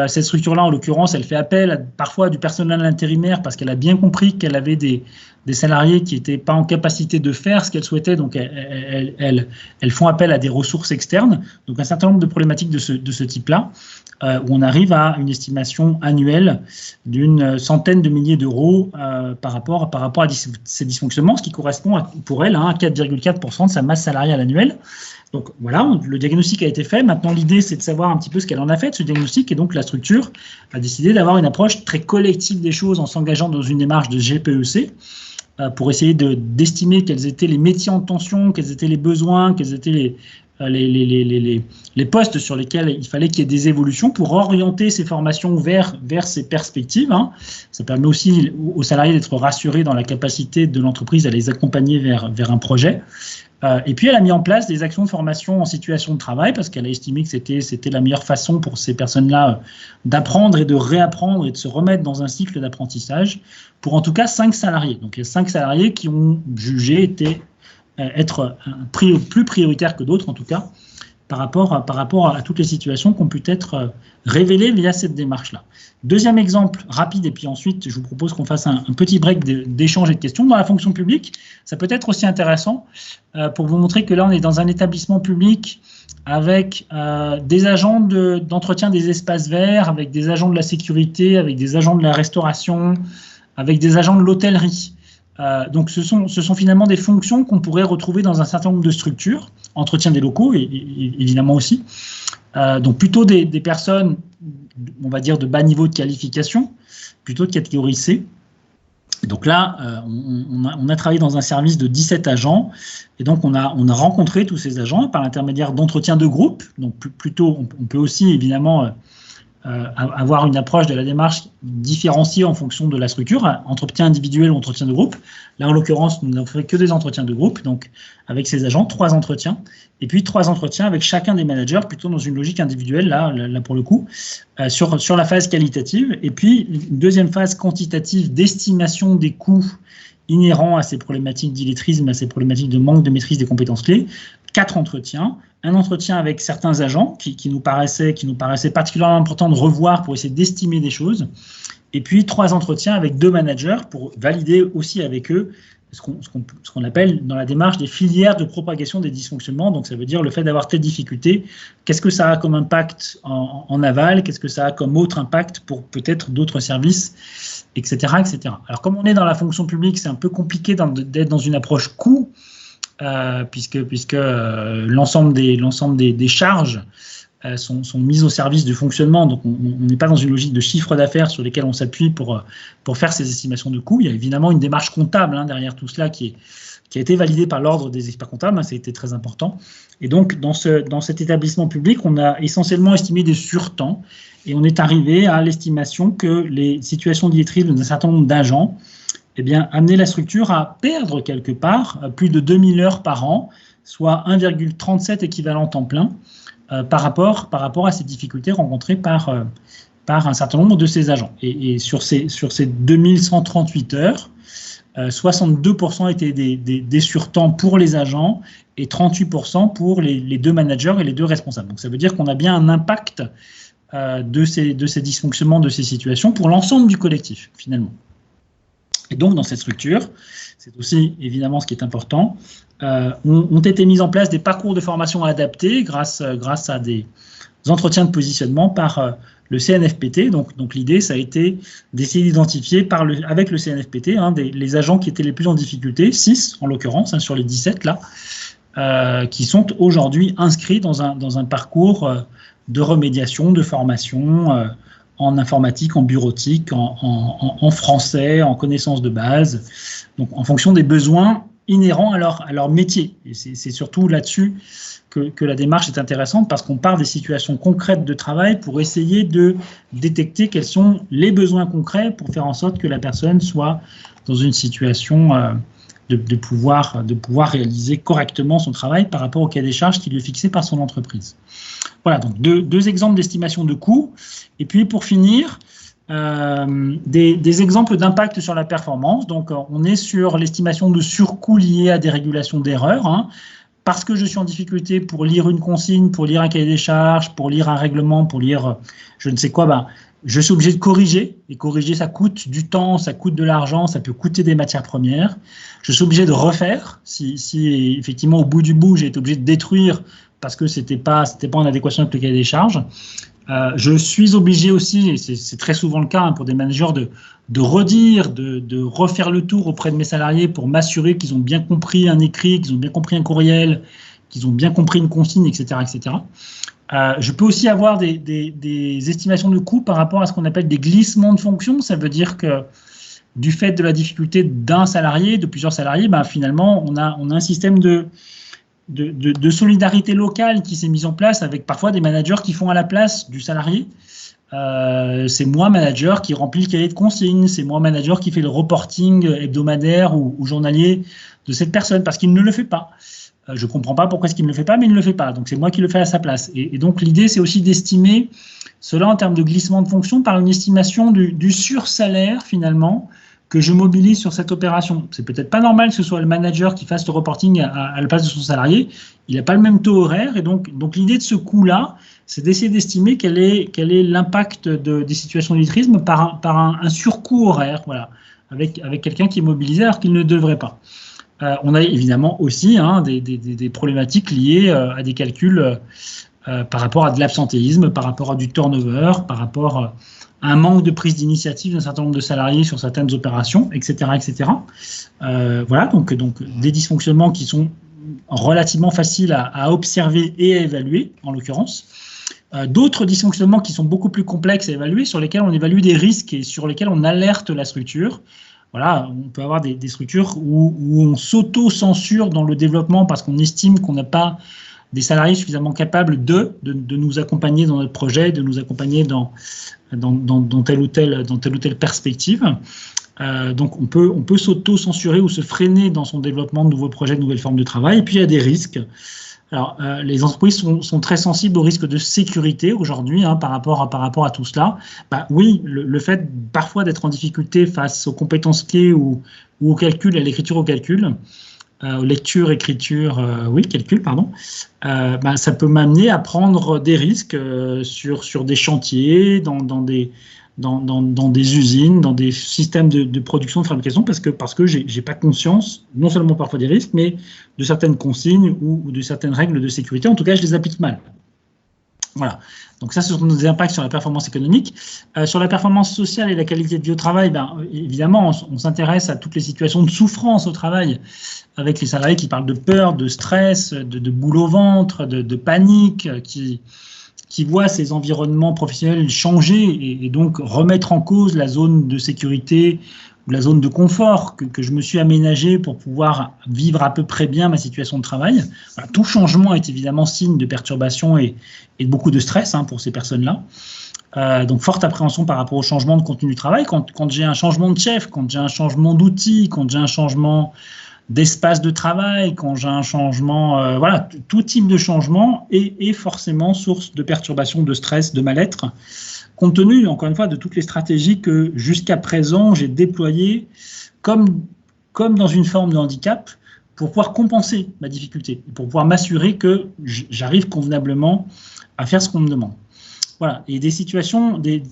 Cette structure-là, en l'occurrence, elle fait appel parfois à du personnel intérimaire parce qu'elle a bien compris qu'elle avait des salariés qui n'étaient pas en capacité de faire ce qu'elle souhaitait, donc elles font appel à des ressources externes. Donc un certain nombre de problématiques de ce type-là, où on arrive à une estimation annuelle d'une centaine de milliers d'euros par rapport à ces dysfonctionnements, ce qui correspond pour elle à 4,4% de sa masse salariale annuelle. Donc voilà, le diagnostic a été fait. Maintenant, l'idée, c'est de savoir un petit peu ce qu'elle en a fait de ce diagnostic. Et donc, la structure a décidé d'avoir une approche très collective des choses en s'engageant dans une démarche de GPEC pour essayer d'estimer quels étaient les métiers en tension, quels étaient les besoins, quels étaient les postes sur lesquels il fallait qu'il y ait des évolutions pour orienter ces formations vers ces perspectives. Ça permet aussi aux salariés d'être rassurés dans la capacité de l'entreprise à les accompagner vers un projet. Et puis, elle a mis en place des actions de formation en situation de travail parce qu'elle a estimé que c'était la meilleure façon pour ces personnes-là d'apprendre et de réapprendre et de se remettre dans un cycle d'apprentissage pour en tout cas 5 salariés. Donc, il y a 5 salariés qui ont jugé être plus prioritaires que d'autres, en tout cas, par rapport à toutes les situations qui ont pu être révélées via cette démarche-là. Deuxième exemple rapide, et puis ensuite, je vous propose qu'on fasse un petit break d'échange et de questions. Dans la fonction publique, ça peut être aussi intéressant pour vous montrer que là, on est dans un établissement public avec des agents d'entretien des espaces verts, avec des agents de la sécurité, avec des agents de la restauration, avec des agents de l'hôtellerie. Donc, ce sont finalement des fonctions qu'on pourrait retrouver dans un certain nombre de structures, entretien des locaux, et évidemment aussi. Donc, plutôt des personnes, on va dire, de bas niveau de qualification, plutôt de catégorie C. Donc là, on a travaillé dans un service de 17 agents, et donc on a rencontré tous ces agents par l'intermédiaire d'entretiens de groupe. Donc, plutôt, on peut aussi, évidemment, avoir une approche de la démarche différenciée en fonction de la structure, entretien individuel ou entretien de groupe. Là, en l'occurrence, nous n'avons fait que des entretiens de groupe, donc avec ces agents, 3 entretiens, et puis 3 entretiens avec chacun des managers, plutôt dans une logique individuelle, là pour le coup, sur la phase qualitative, et puis une deuxième phase quantitative d'estimation des coûts inhérents à ces problématiques d'illettrisme, à ces problématiques de manque de maîtrise des compétences clés. 4 entretiens, un entretien avec certains agents qui nous paraissait particulièrement important de revoir pour essayer d'estimer des choses, et puis 3 entretiens avec 2 managers pour valider aussi avec eux ce qu'on appelle dans la démarche des filières de propagation des dysfonctionnements. Donc ça veut dire le fait d'avoir telle difficulté, qu'est-ce que ça a comme impact en aval, qu'est-ce que ça a comme autre impact pour peut-être d'autres services, etc., etc. Alors comme on est dans la fonction publique, c'est un peu compliqué d'être dans une approche coût, puisque l'ensemble des charges sont mises au service du fonctionnement. Donc, on n'est pas dans une logique de chiffre d'affaires sur lesquels on s'appuie pour faire ces estimations de coûts. Il y a évidemment une démarche comptable derrière tout cela qui a été validée par l'ordre des experts comptables. Ça a été très important. Et donc, dans cet établissement public, on a essentiellement estimé des surtemps et on est arrivé à l'estimation que les situations d'illettrisme d'un certain nombre d'agents amener la structure à perdre quelque part plus de 2000 heures par an, soit 1,37 équivalent temps plein, par rapport à ces difficultés rencontrées par un certain nombre de ces agents. Et sur ces 2138 heures, 62% étaient des surtemps pour les agents et 38% pour les 2 managers et les 2 responsables. Donc ça veut dire qu'on a bien un impact de ces dysfonctionnements, de ces situations pour l'ensemble du collectif, finalement. Et donc, dans cette structure, c'est aussi évidemment ce qui est important, ont été mis en place des parcours de formation adaptés grâce à des entretiens de positionnement par le CNFPT. Donc l'idée, ça a été d'essayer d'identifier avec le CNFPT les agents qui étaient les plus en difficulté, 6 en l'occurrence, sur les 17 là, qui sont aujourd'hui inscrits dans un parcours de remédiation, de formation, en informatique, en bureautique, en français, en connaissances de base, donc en fonction des besoins inhérents à leur métier. Et c'est surtout là-dessus que la démarche est intéressante parce qu'on part des situations concrètes de travail pour essayer de détecter quels sont les besoins concrets pour faire en sorte que la personne soit dans une situation de pouvoir réaliser correctement son travail par rapport au cahier des charges qui lui est fixé par son entreprise. Voilà, donc deux exemples d'estimation de coûts. Et puis, pour finir, des exemples d'impact sur la performance. Donc, on est sur l'estimation de surcoûts liés à des régulations d'erreurs. Parce que je suis en difficulté pour lire une consigne, pour lire un cahier des charges, pour lire un règlement, pour lire je ne sais quoi, je suis obligé de corriger. Et corriger, ça coûte du temps, ça coûte de l'argent, ça peut coûter des matières premières. Je suis obligé de refaire. Si effectivement, au bout du bout, j'ai été obligé de détruire parce que c'était pas en adéquation avec le cahier des charges. Je suis obligé aussi, et c'est très souvent le cas pour des managers, de redire, de refaire le tour auprès de mes salariés pour m'assurer qu'ils ont bien compris un écrit, qu'ils ont bien compris un courriel, qu'ils ont bien compris une consigne, etc., etc. Je peux aussi avoir des estimations de coûts par rapport à ce qu'on appelle des glissements de fonctions. Ça veut dire que du fait de la difficulté d'un salarié, de plusieurs salariés, finalement, on a un système de solidarité locale qui s'est mis en place avec parfois des managers qui font à la place du salarié. C'est moi, manager, qui remplit le cahier de consignes, c'est moi, manager, qui fait le reporting hebdomadaire ou journalier de cette personne, parce qu'il ne le fait pas. Je ne comprends pas pourquoi est-ce qu'il ne le fait pas, mais il ne le fait pas. Donc, c'est moi qui le fais à sa place. Et donc, l'idée, c'est aussi d'estimer cela en termes de glissement de fonction par une estimation du sursalaire, finalement, que je mobilise sur cette opération. C'est peut-être pas normal que ce soit le manager qui fasse le reporting à la place de son salarié. Il n'a pas le même taux horaire. Et donc l'idée de ce coût-là, c'est d'essayer d'estimer quel est l'impact des situations d'illettrisme par un surcoût horaire, voilà, avec quelqu'un qui est mobilisé alors qu'il ne devrait pas. On a évidemment aussi des problématiques liées à des calculs par rapport à de l'absentéisme, par rapport à du turnover, par rapport un manque de prise d'initiative d'un certain nombre de salariés sur certaines opérations, etc., etc. Voilà, donc des dysfonctionnements qui sont relativement faciles à observer et à évaluer, en l'occurrence. D'autres dysfonctionnements qui sont beaucoup plus complexes à évaluer, sur lesquels on évalue des risques et sur lesquels on alerte la structure. Voilà, on peut avoir des structures où on s'auto-censure dans le développement parce qu'on estime qu'on n'a pas des salariés suffisamment capables de nous accompagner dans notre projet, de nous accompagner dans telle ou telle perspective. Donc on peut s'auto-censurer ou se freiner dans son développement de nouveaux projets, de nouvelles formes de travail. Et puis il y a des risques. Alors les entreprises sont très sensibles aux risques de sécurité aujourd'hui par rapport à tout cela. Oui, le fait parfois d'être en difficulté face aux compétences clés ou au calcul, à l'écriture au calcul, lecture, écriture, calcul, pardon, ça peut m'amener à prendre des risques sur des chantiers, dans des usines, dans des systèmes de production, de fabrication, parce que j'ai pas conscience, non seulement parfois des risques, mais de certaines consignes ou de certaines règles de sécurité. En tout cas, je les applique mal. Voilà. Donc ça, ce sont des impacts sur la performance économique. Sur la performance sociale et la qualité de vie au travail, évidemment, on s'intéresse à toutes les situations de souffrance au travail, avec les salariés qui parlent de peur, de stress, de boule au ventre, de panique, qui voient ces environnements professionnels changer et donc remettre en cause la zone de sécurité ou la zone de confort que je me suis aménagée pour pouvoir vivre à peu près bien ma situation de travail. Voilà, tout changement est évidemment signe de perturbation et de beaucoup de stress pour ces personnes-là. Donc, forte appréhension par rapport au changement de contenu du travail. Quand j'ai un changement de chef, quand j'ai un changement d'outil, quand j'ai un changement d'espace de travail, quand j'ai un changement, tout type de changement est forcément source de perturbation, de stress, de mal-être, compte tenu, encore une fois, de toutes les stratégies que jusqu'à présent j'ai déployées comme dans une forme de handicap pour pouvoir compenser ma difficulté, pour pouvoir m'assurer que j'arrive convenablement à faire ce qu'on me demande. Voilà. Et des situations, des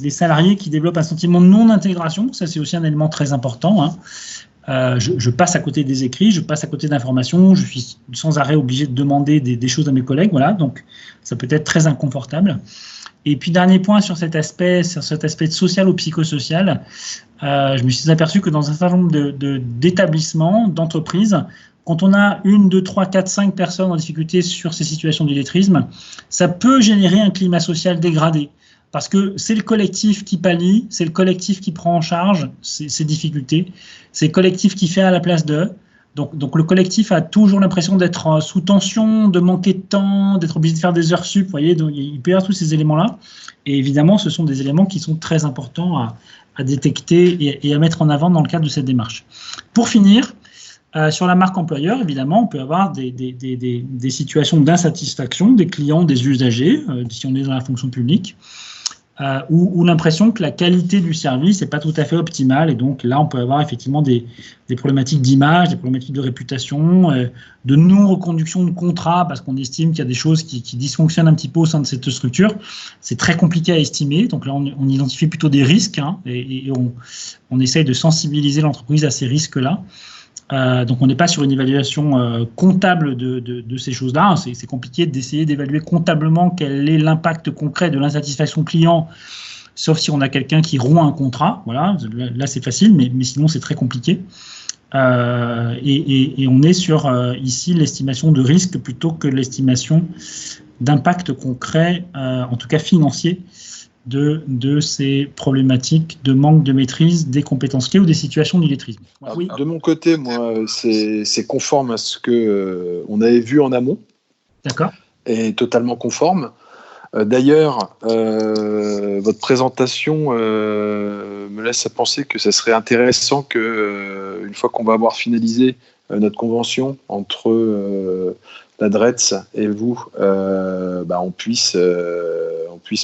salariés qui développent un sentiment de non-intégration, ça c'est aussi un élément très important. Je passe à côté des écrits, je passe à côté d'informations, je suis sans arrêt obligé de demander des choses à mes collègues, voilà, donc ça peut être très inconfortable. Et puis dernier point sur cet aspect social ou psychosocial, je me suis aperçu que dans un certain nombre d'établissements, d'entreprises, quand on a 1, 2, 3, 4, 5 personnes en difficulté sur ces situations d'illettrisme, ça peut générer un climat social dégradé. Parce que c'est le collectif qui pallie, c'est le collectif qui prend en charge ces difficultés, c'est le collectif qui fait à la place d'eux. Donc le collectif a toujours l'impression d'être sous tension, de manquer de temps, d'être obligé de faire des heures sup. Vous voyez, donc il peut y avoir tous ces éléments-là. Et évidemment, ce sont des éléments qui sont très importants à détecter et à mettre en avant dans le cadre de cette démarche. Pour finir, sur la marque employeur, évidemment, on peut avoir des situations d'insatisfaction des clients, des usagers, si on est dans la fonction publique, ou l'impression que la qualité du service n'est pas tout à fait optimale. Et donc là, on peut avoir effectivement des problématiques d'image, des problématiques de réputation, de non-reconduction de contrat, parce qu'on estime qu'il y a des choses qui dysfonctionnent un petit peu au sein de cette structure. C'est très compliqué à estimer. Donc là, on identifie plutôt des risques et on essaye de sensibiliser l'entreprise à ces risques-là. Donc on n'est pas sur une évaluation comptable de ces choses-là. C'est compliqué d'essayer d'évaluer comptablement quel est l'impact concret de l'insatisfaction client, sauf si on a quelqu'un qui rompt un contrat. Voilà, là c'est facile, mais sinon c'est très compliqué. Et on est sur ici l'estimation de risque plutôt que l'estimation d'impact concret, en tout cas financier, de ces problématiques de manque de maîtrise des compétences clés ou des situations d'illettrisme. Oui. De mon côté, moi, c'est conforme à ce qu'on avait vu en amont. D'accord. Et totalement conforme. D'ailleurs, votre présentation me laisse à penser que ça serait intéressant que, une fois qu'on va avoir finalisé notre convention entre la DRETS et vous, on puisse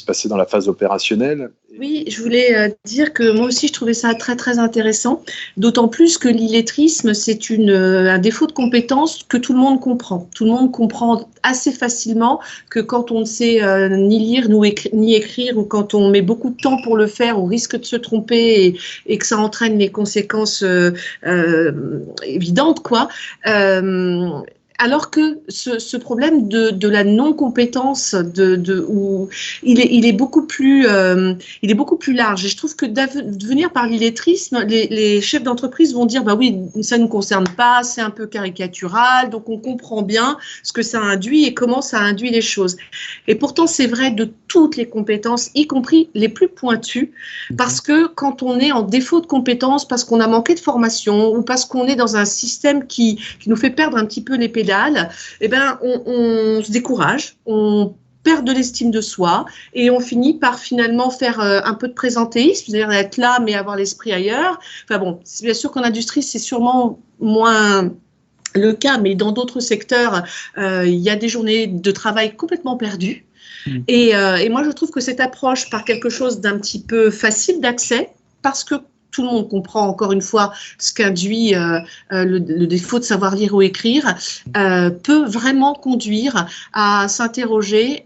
passer dans la phase opérationnelle. Oui, je voulais dire que moi aussi je trouvais ça très très intéressant, d'autant plus que l'illettrisme c'est un défaut de compétence que tout le monde comprend. Tout le monde comprend assez facilement que quand on ne sait ni lire ni écrire, ou quand on met beaucoup de temps pour le faire, on risque de se tromper et que ça entraîne les conséquences évidentes, quoi. Alors que ce problème de la non-compétence, où il est beaucoup plus large. Et je trouve que de venir par l'illettrisme, les chefs d'entreprise vont dire, bah oui, ça ne nous concerne pas, c'est un peu caricatural, donc on comprend bien ce que ça induit et comment ça induit les choses. Et pourtant, c'est vrai de toutes les compétences, y compris les plus pointues, parce que quand on est en défaut de compétences, parce qu'on a manqué de formation ou parce qu'on est dans un système qui nous fait perdre un petit peu les pédales, eh ben, on se décourage, on perd de l'estime de soi et on finit par finalement faire un peu de présentéisme, c'est-à-dire être là mais avoir l'esprit ailleurs. Enfin bon, c'est bien sûr qu'en industrie, c'est sûrement moins le cas, mais dans d'autres secteurs, il y a des journées de travail complètement perdues. Et moi, je trouve que cette approche par quelque chose d'un petit peu facile d'accès, parce que tout le monde comprend encore une fois ce qu'induit le défaut de savoir lire ou écrire, peut vraiment conduire à s'interroger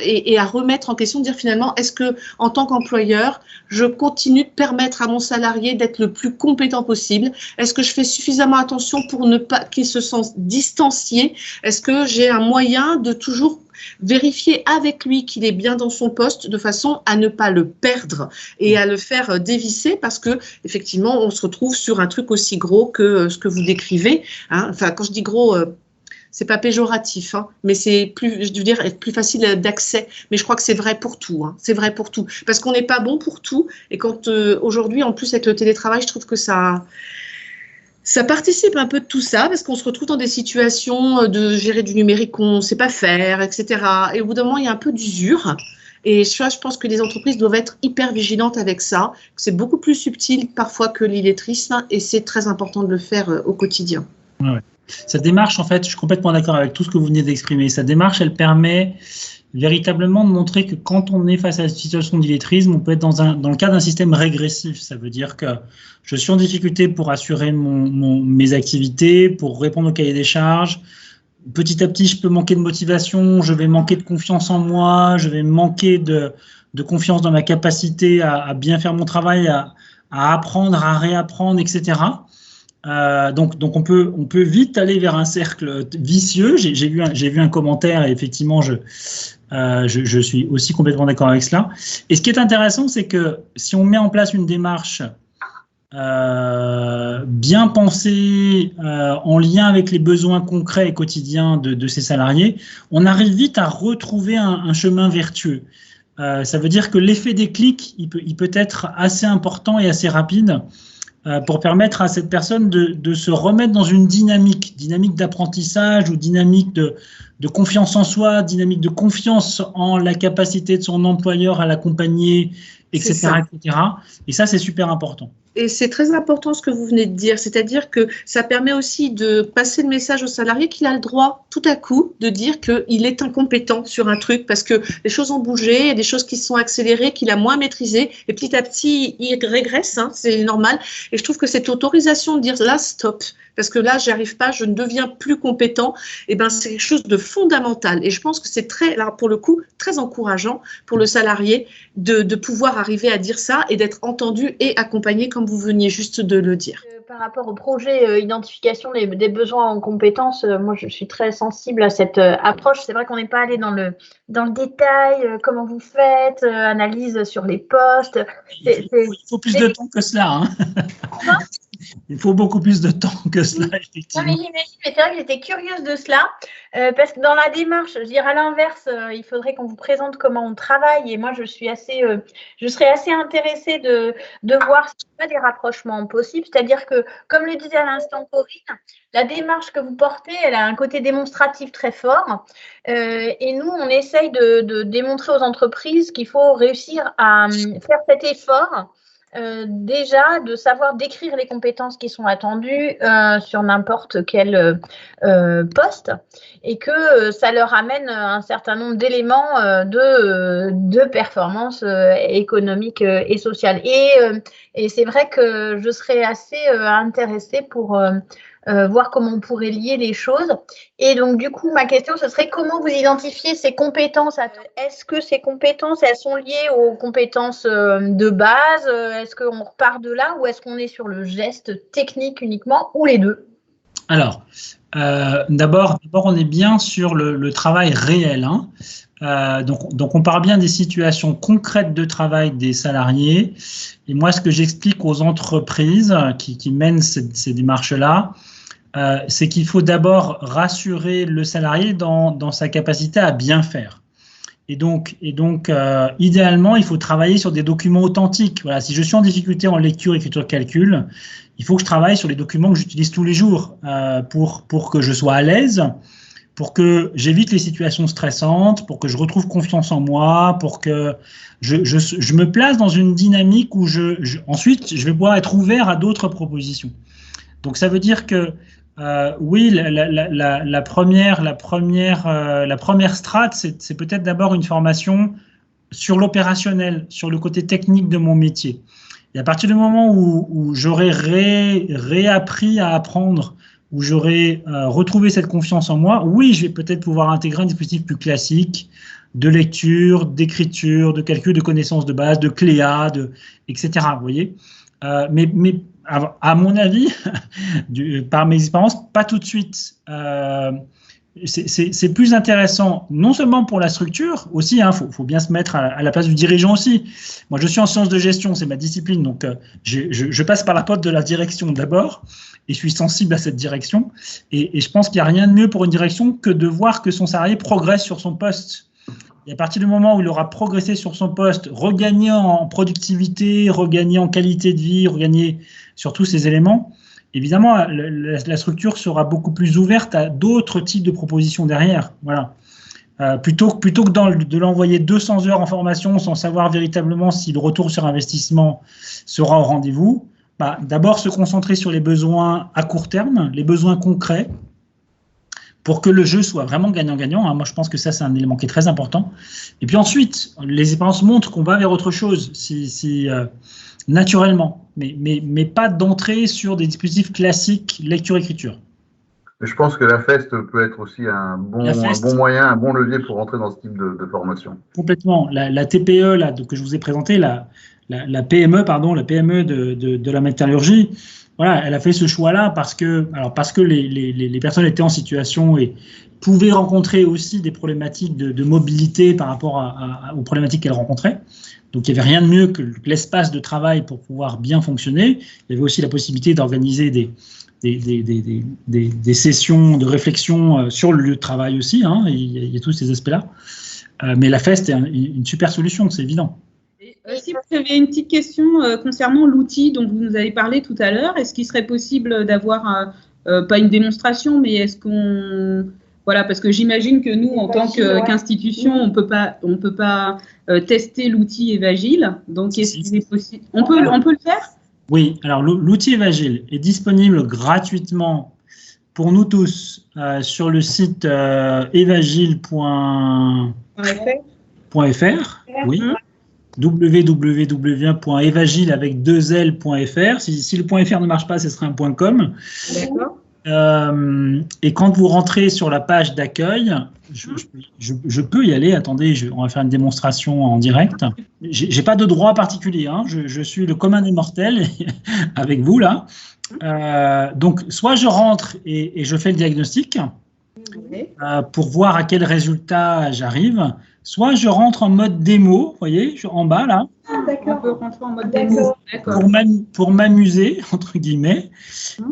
et à remettre en question, de dire finalement, est-ce que en tant qu'employeur, je continue de permettre à mon salarié d'être le plus compétent possible? Est-ce que je fais suffisamment attention pour ne pas qu'il se sente distancié? Est-ce que j'ai un moyen de toujours vérifier avec lui qu'il est bien dans son poste de façon à ne pas le perdre et à le faire dévisser, parce que effectivement on se retrouve sur un truc aussi gros que ce que vous décrivez, hein. Enfin, quand je dis gros, c'est pas péjoratif, hein, mais c'est plus, je veux dire, plus facile d'accès. Mais je crois que c'est vrai pour tout, hein, c'est vrai pour tout, parce qu'on n'est pas bon pour tout. Et quand aujourd'hui, en plus avec le télétravail, je trouve que ça participe un peu de tout ça, parce qu'on se retrouve dans des situations de gérer du numérique qu'on ne sait pas faire, etc. Et au bout d'un moment, il y a un peu d'usure. Et ça, je pense que les entreprises doivent être hyper vigilantes avec ça. C'est beaucoup plus subtil parfois que l'illettrisme, et c'est très important de le faire au quotidien. Ouais. Cette démarche, en fait, je suis complètement d'accord avec tout ce que vous venez d'exprimer. Cette démarche, elle permet véritablement de montrer que quand on est face à une situation d'illettrisme, on peut être dans le cas d'un système régressif. Ça veut dire que je suis en difficulté pour assurer mes activités, pour répondre au cahier des charges. Petit à petit, je peux manquer de motivation, je vais manquer de confiance en moi, je vais manquer de confiance dans ma capacité à bien faire mon travail, à apprendre, à réapprendre, etc. Donc on peut vite aller vers un cercle vicieux. J'ai vu un commentaire et effectivement je suis aussi complètement d'accord avec cela. Et ce qui est intéressant, c'est que si on met en place une démarche bien pensée, en lien avec les besoins concrets et quotidiens de ces salariés, on arrive vite à retrouver un chemin vertueux. Ça veut dire que l'effet déclic, il peut être assez important et assez rapide pour permettre à cette personne de se remettre dans une dynamique d'apprentissage ou dynamique de confiance en soi, dynamique de confiance en la capacité de son employeur à l'accompagner, etc., etc. Et ça, c'est super important. Et c'est très important ce que vous venez de dire, c'est-à-dire que ça permet aussi de passer le message au salarié qu'il a le droit tout à coup de dire qu'il est incompétent sur un truc parce que les choses ont bougé, il y a des choses qui se sont accélérées, qu'il a moins maîtrisées et petit à petit il régresse, hein, c'est normal. Et je trouve que cette autorisation de dire là stop, parce que là j'arrive pas, je ne deviens plus compétent, et ben c'est quelque chose de fondamental. Et je pense que c'est très, là pour le coup, très encourageant pour le salarié de pouvoir arriver à dire ça et d'être entendu et accompagné comme vous veniez juste de le dire. Par rapport au projet identification des besoins en compétences, moi je suis très sensible à cette approche. C'est vrai qu'on n'est pas allé dans le détail, comment vous faites, analyse sur les postes. Il faut plus de temps que cela. Hein. Il faut beaucoup plus de temps que cela, Non, effectivement. mais j'imagine, mais c'est vrai que j'étais curieuse de cela, parce que dans la démarche, je veux dire, à l'inverse, il faudrait qu'on vous présente comment on travaille, et moi, je serais assez intéressée de voir s'il y a des rapprochements possibles, c'est-à-dire que, comme le disait à l'instant Corinne, la démarche que vous portez, elle a un côté démonstratif très fort, et nous, on essaye de démontrer aux entreprises qu'il faut réussir à faire cet effort. Déjà, de savoir décrire les compétences qui sont attendues sur n'importe quel poste, et que ça leur amène un certain nombre d'éléments de performance économique et sociale. Et c'est vrai que je serais assez intéressée pour voir comment on pourrait lier les choses. Et donc, du coup, ma question, ce serait comment vous identifiez ces compétences? Est-ce que ces compétences, elles sont liées aux compétences de base? Est-ce qu'on repart de là ou est-ce qu'on est sur le geste technique uniquement, ou les deux? Alors, d'abord, on est bien sur le travail réel, hein. Donc, on parle bien des situations concrètes de travail des salariés. Et moi, ce que j'explique aux entreprises qui mènent ces démarches-là, c'est qu'il faut d'abord rassurer le salarié dans sa capacité à bien faire. Et donc, idéalement, il faut travailler sur des documents authentiques. Voilà, si je suis en difficulté en lecture, écriture, calcul, il faut que je travaille sur les documents que j'utilise tous les jours pour que je sois à l'aise, pour que j'évite les situations stressantes, pour que je retrouve confiance en moi, pour que je me place dans une dynamique où ensuite, je vais pouvoir être ouvert à d'autres propositions. Donc, ça veut dire que oui, la première strate, c'est peut-être d'abord une formation sur l'opérationnel, sur le côté technique de mon métier. Et à partir du moment où j'aurai réappris à apprendre, où j'aurai retrouvé cette confiance en moi, oui, je vais peut-être pouvoir intégrer un dispositif plus classique de lecture, d'écriture, de calcul, de connaissances de base, de CLEA, etc. Vous voyez, mais à mon avis, par mes expériences, pas tout de suite. C'est plus intéressant, non seulement pour la structure, aussi, hein, faut bien se mettre à la place du dirigeant aussi. Moi, je suis en sciences de gestion, c'est ma discipline, donc je passe par la porte de la direction d'abord, et je suis sensible à cette direction. Et je pense qu'il n'y a rien de mieux pour une direction que de voir que son salarié progresse sur son poste. Et à partir du moment où il aura progressé sur son poste, regagné en productivité, regagné en qualité de vie, regagné sur tous ces éléments, évidemment, la structure sera beaucoup plus ouverte à d'autres types de propositions derrière. Voilà. Plutôt que de l'envoyer 200 heures en formation sans savoir véritablement si le retour sur investissement sera au rendez-vous, d'abord se concentrer sur les besoins à court terme, les besoins concrets, pour que le jeu soit vraiment gagnant-gagnant. Hein. Moi, je pense que ça, c'est un élément qui est très important. Et puis ensuite, les expériences montrent qu'on va vers autre chose, naturellement, mais pas d'entrer sur des dispositifs classiques lecture-écriture. Je pense que la FEST peut être aussi un bon moyen, un bon levier pour rentrer dans ce type de formation. Complètement. La TPE là, que je vous ai présentée, la PME, la PME de la métallurgie, voilà, elle a fait ce choix-là parce que les personnes étaient en situation et pouvaient rencontrer aussi des problématiques de mobilité par rapport aux problématiques qu'elles rencontraient. Donc, il n'y avait rien de mieux que l'espace de travail pour pouvoir bien fonctionner. Il y avait aussi la possibilité d'organiser des sessions de réflexion sur le lieu de travail aussi. Hein, il y a tous ces aspects-là. Mais la FEST est une super solution, c'est évident. Si vous avez une petite question concernant l'outil dont vous nous avez parlé tout à l'heure, est-ce qu'il serait possible d'avoir, pas une démonstration, mais est-ce qu'on… Voilà, parce que j'imagine que nous, en tant qu'institution, on peut pas tester l'outil Evagile. Donc, est-ce qu'il est possible… On peut le faire ? Oui, alors l'outil Evagile est disponible gratuitement pour nous tous sur le site evagile.fr. Oui. www.evagile avec 2L.fr. Si le .fr ne marche pas, ce sera un .com. D'accord. Et quand vous rentrez sur la page d'accueil, je peux y aller. Attendez, on va faire une démonstration en direct. J'ai pas de droit particulier. Hein, je suis le commun des mortels avec vous là. Donc, soit je rentre et je fais le diagnostic pour voir à quel résultat j'arrive. soit je rentre en mode démo, vous voyez, en bas là, On D'accord. peut rentrer en mode démo. D'accord. pour m'amuser, entre guillemets,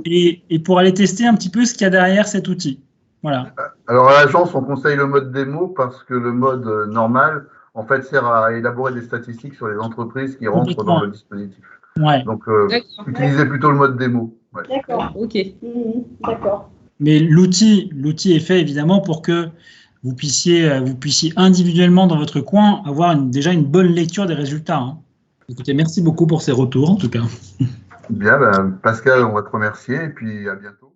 et pour aller tester un petit peu ce qu'il y a derrière cet outil. Voilà. Alors à l'agence, on conseille le mode démo parce que le mode normal, en fait, sert à élaborer des statistiques sur les entreprises qui rentrent dans le dispositif. Ouais. Donc, D'accord. utilisez plutôt le mode démo. Ouais. D'accord. Ok. D'accord. Mais l'outil est fait évidemment pour que vous puissiez individuellement dans votre coin avoir déjà une bonne lecture des résultats. Hein. Écoutez, merci beaucoup pour ces retours en tout cas. Bien, ben, Pascal, on va te remercier et puis à bientôt.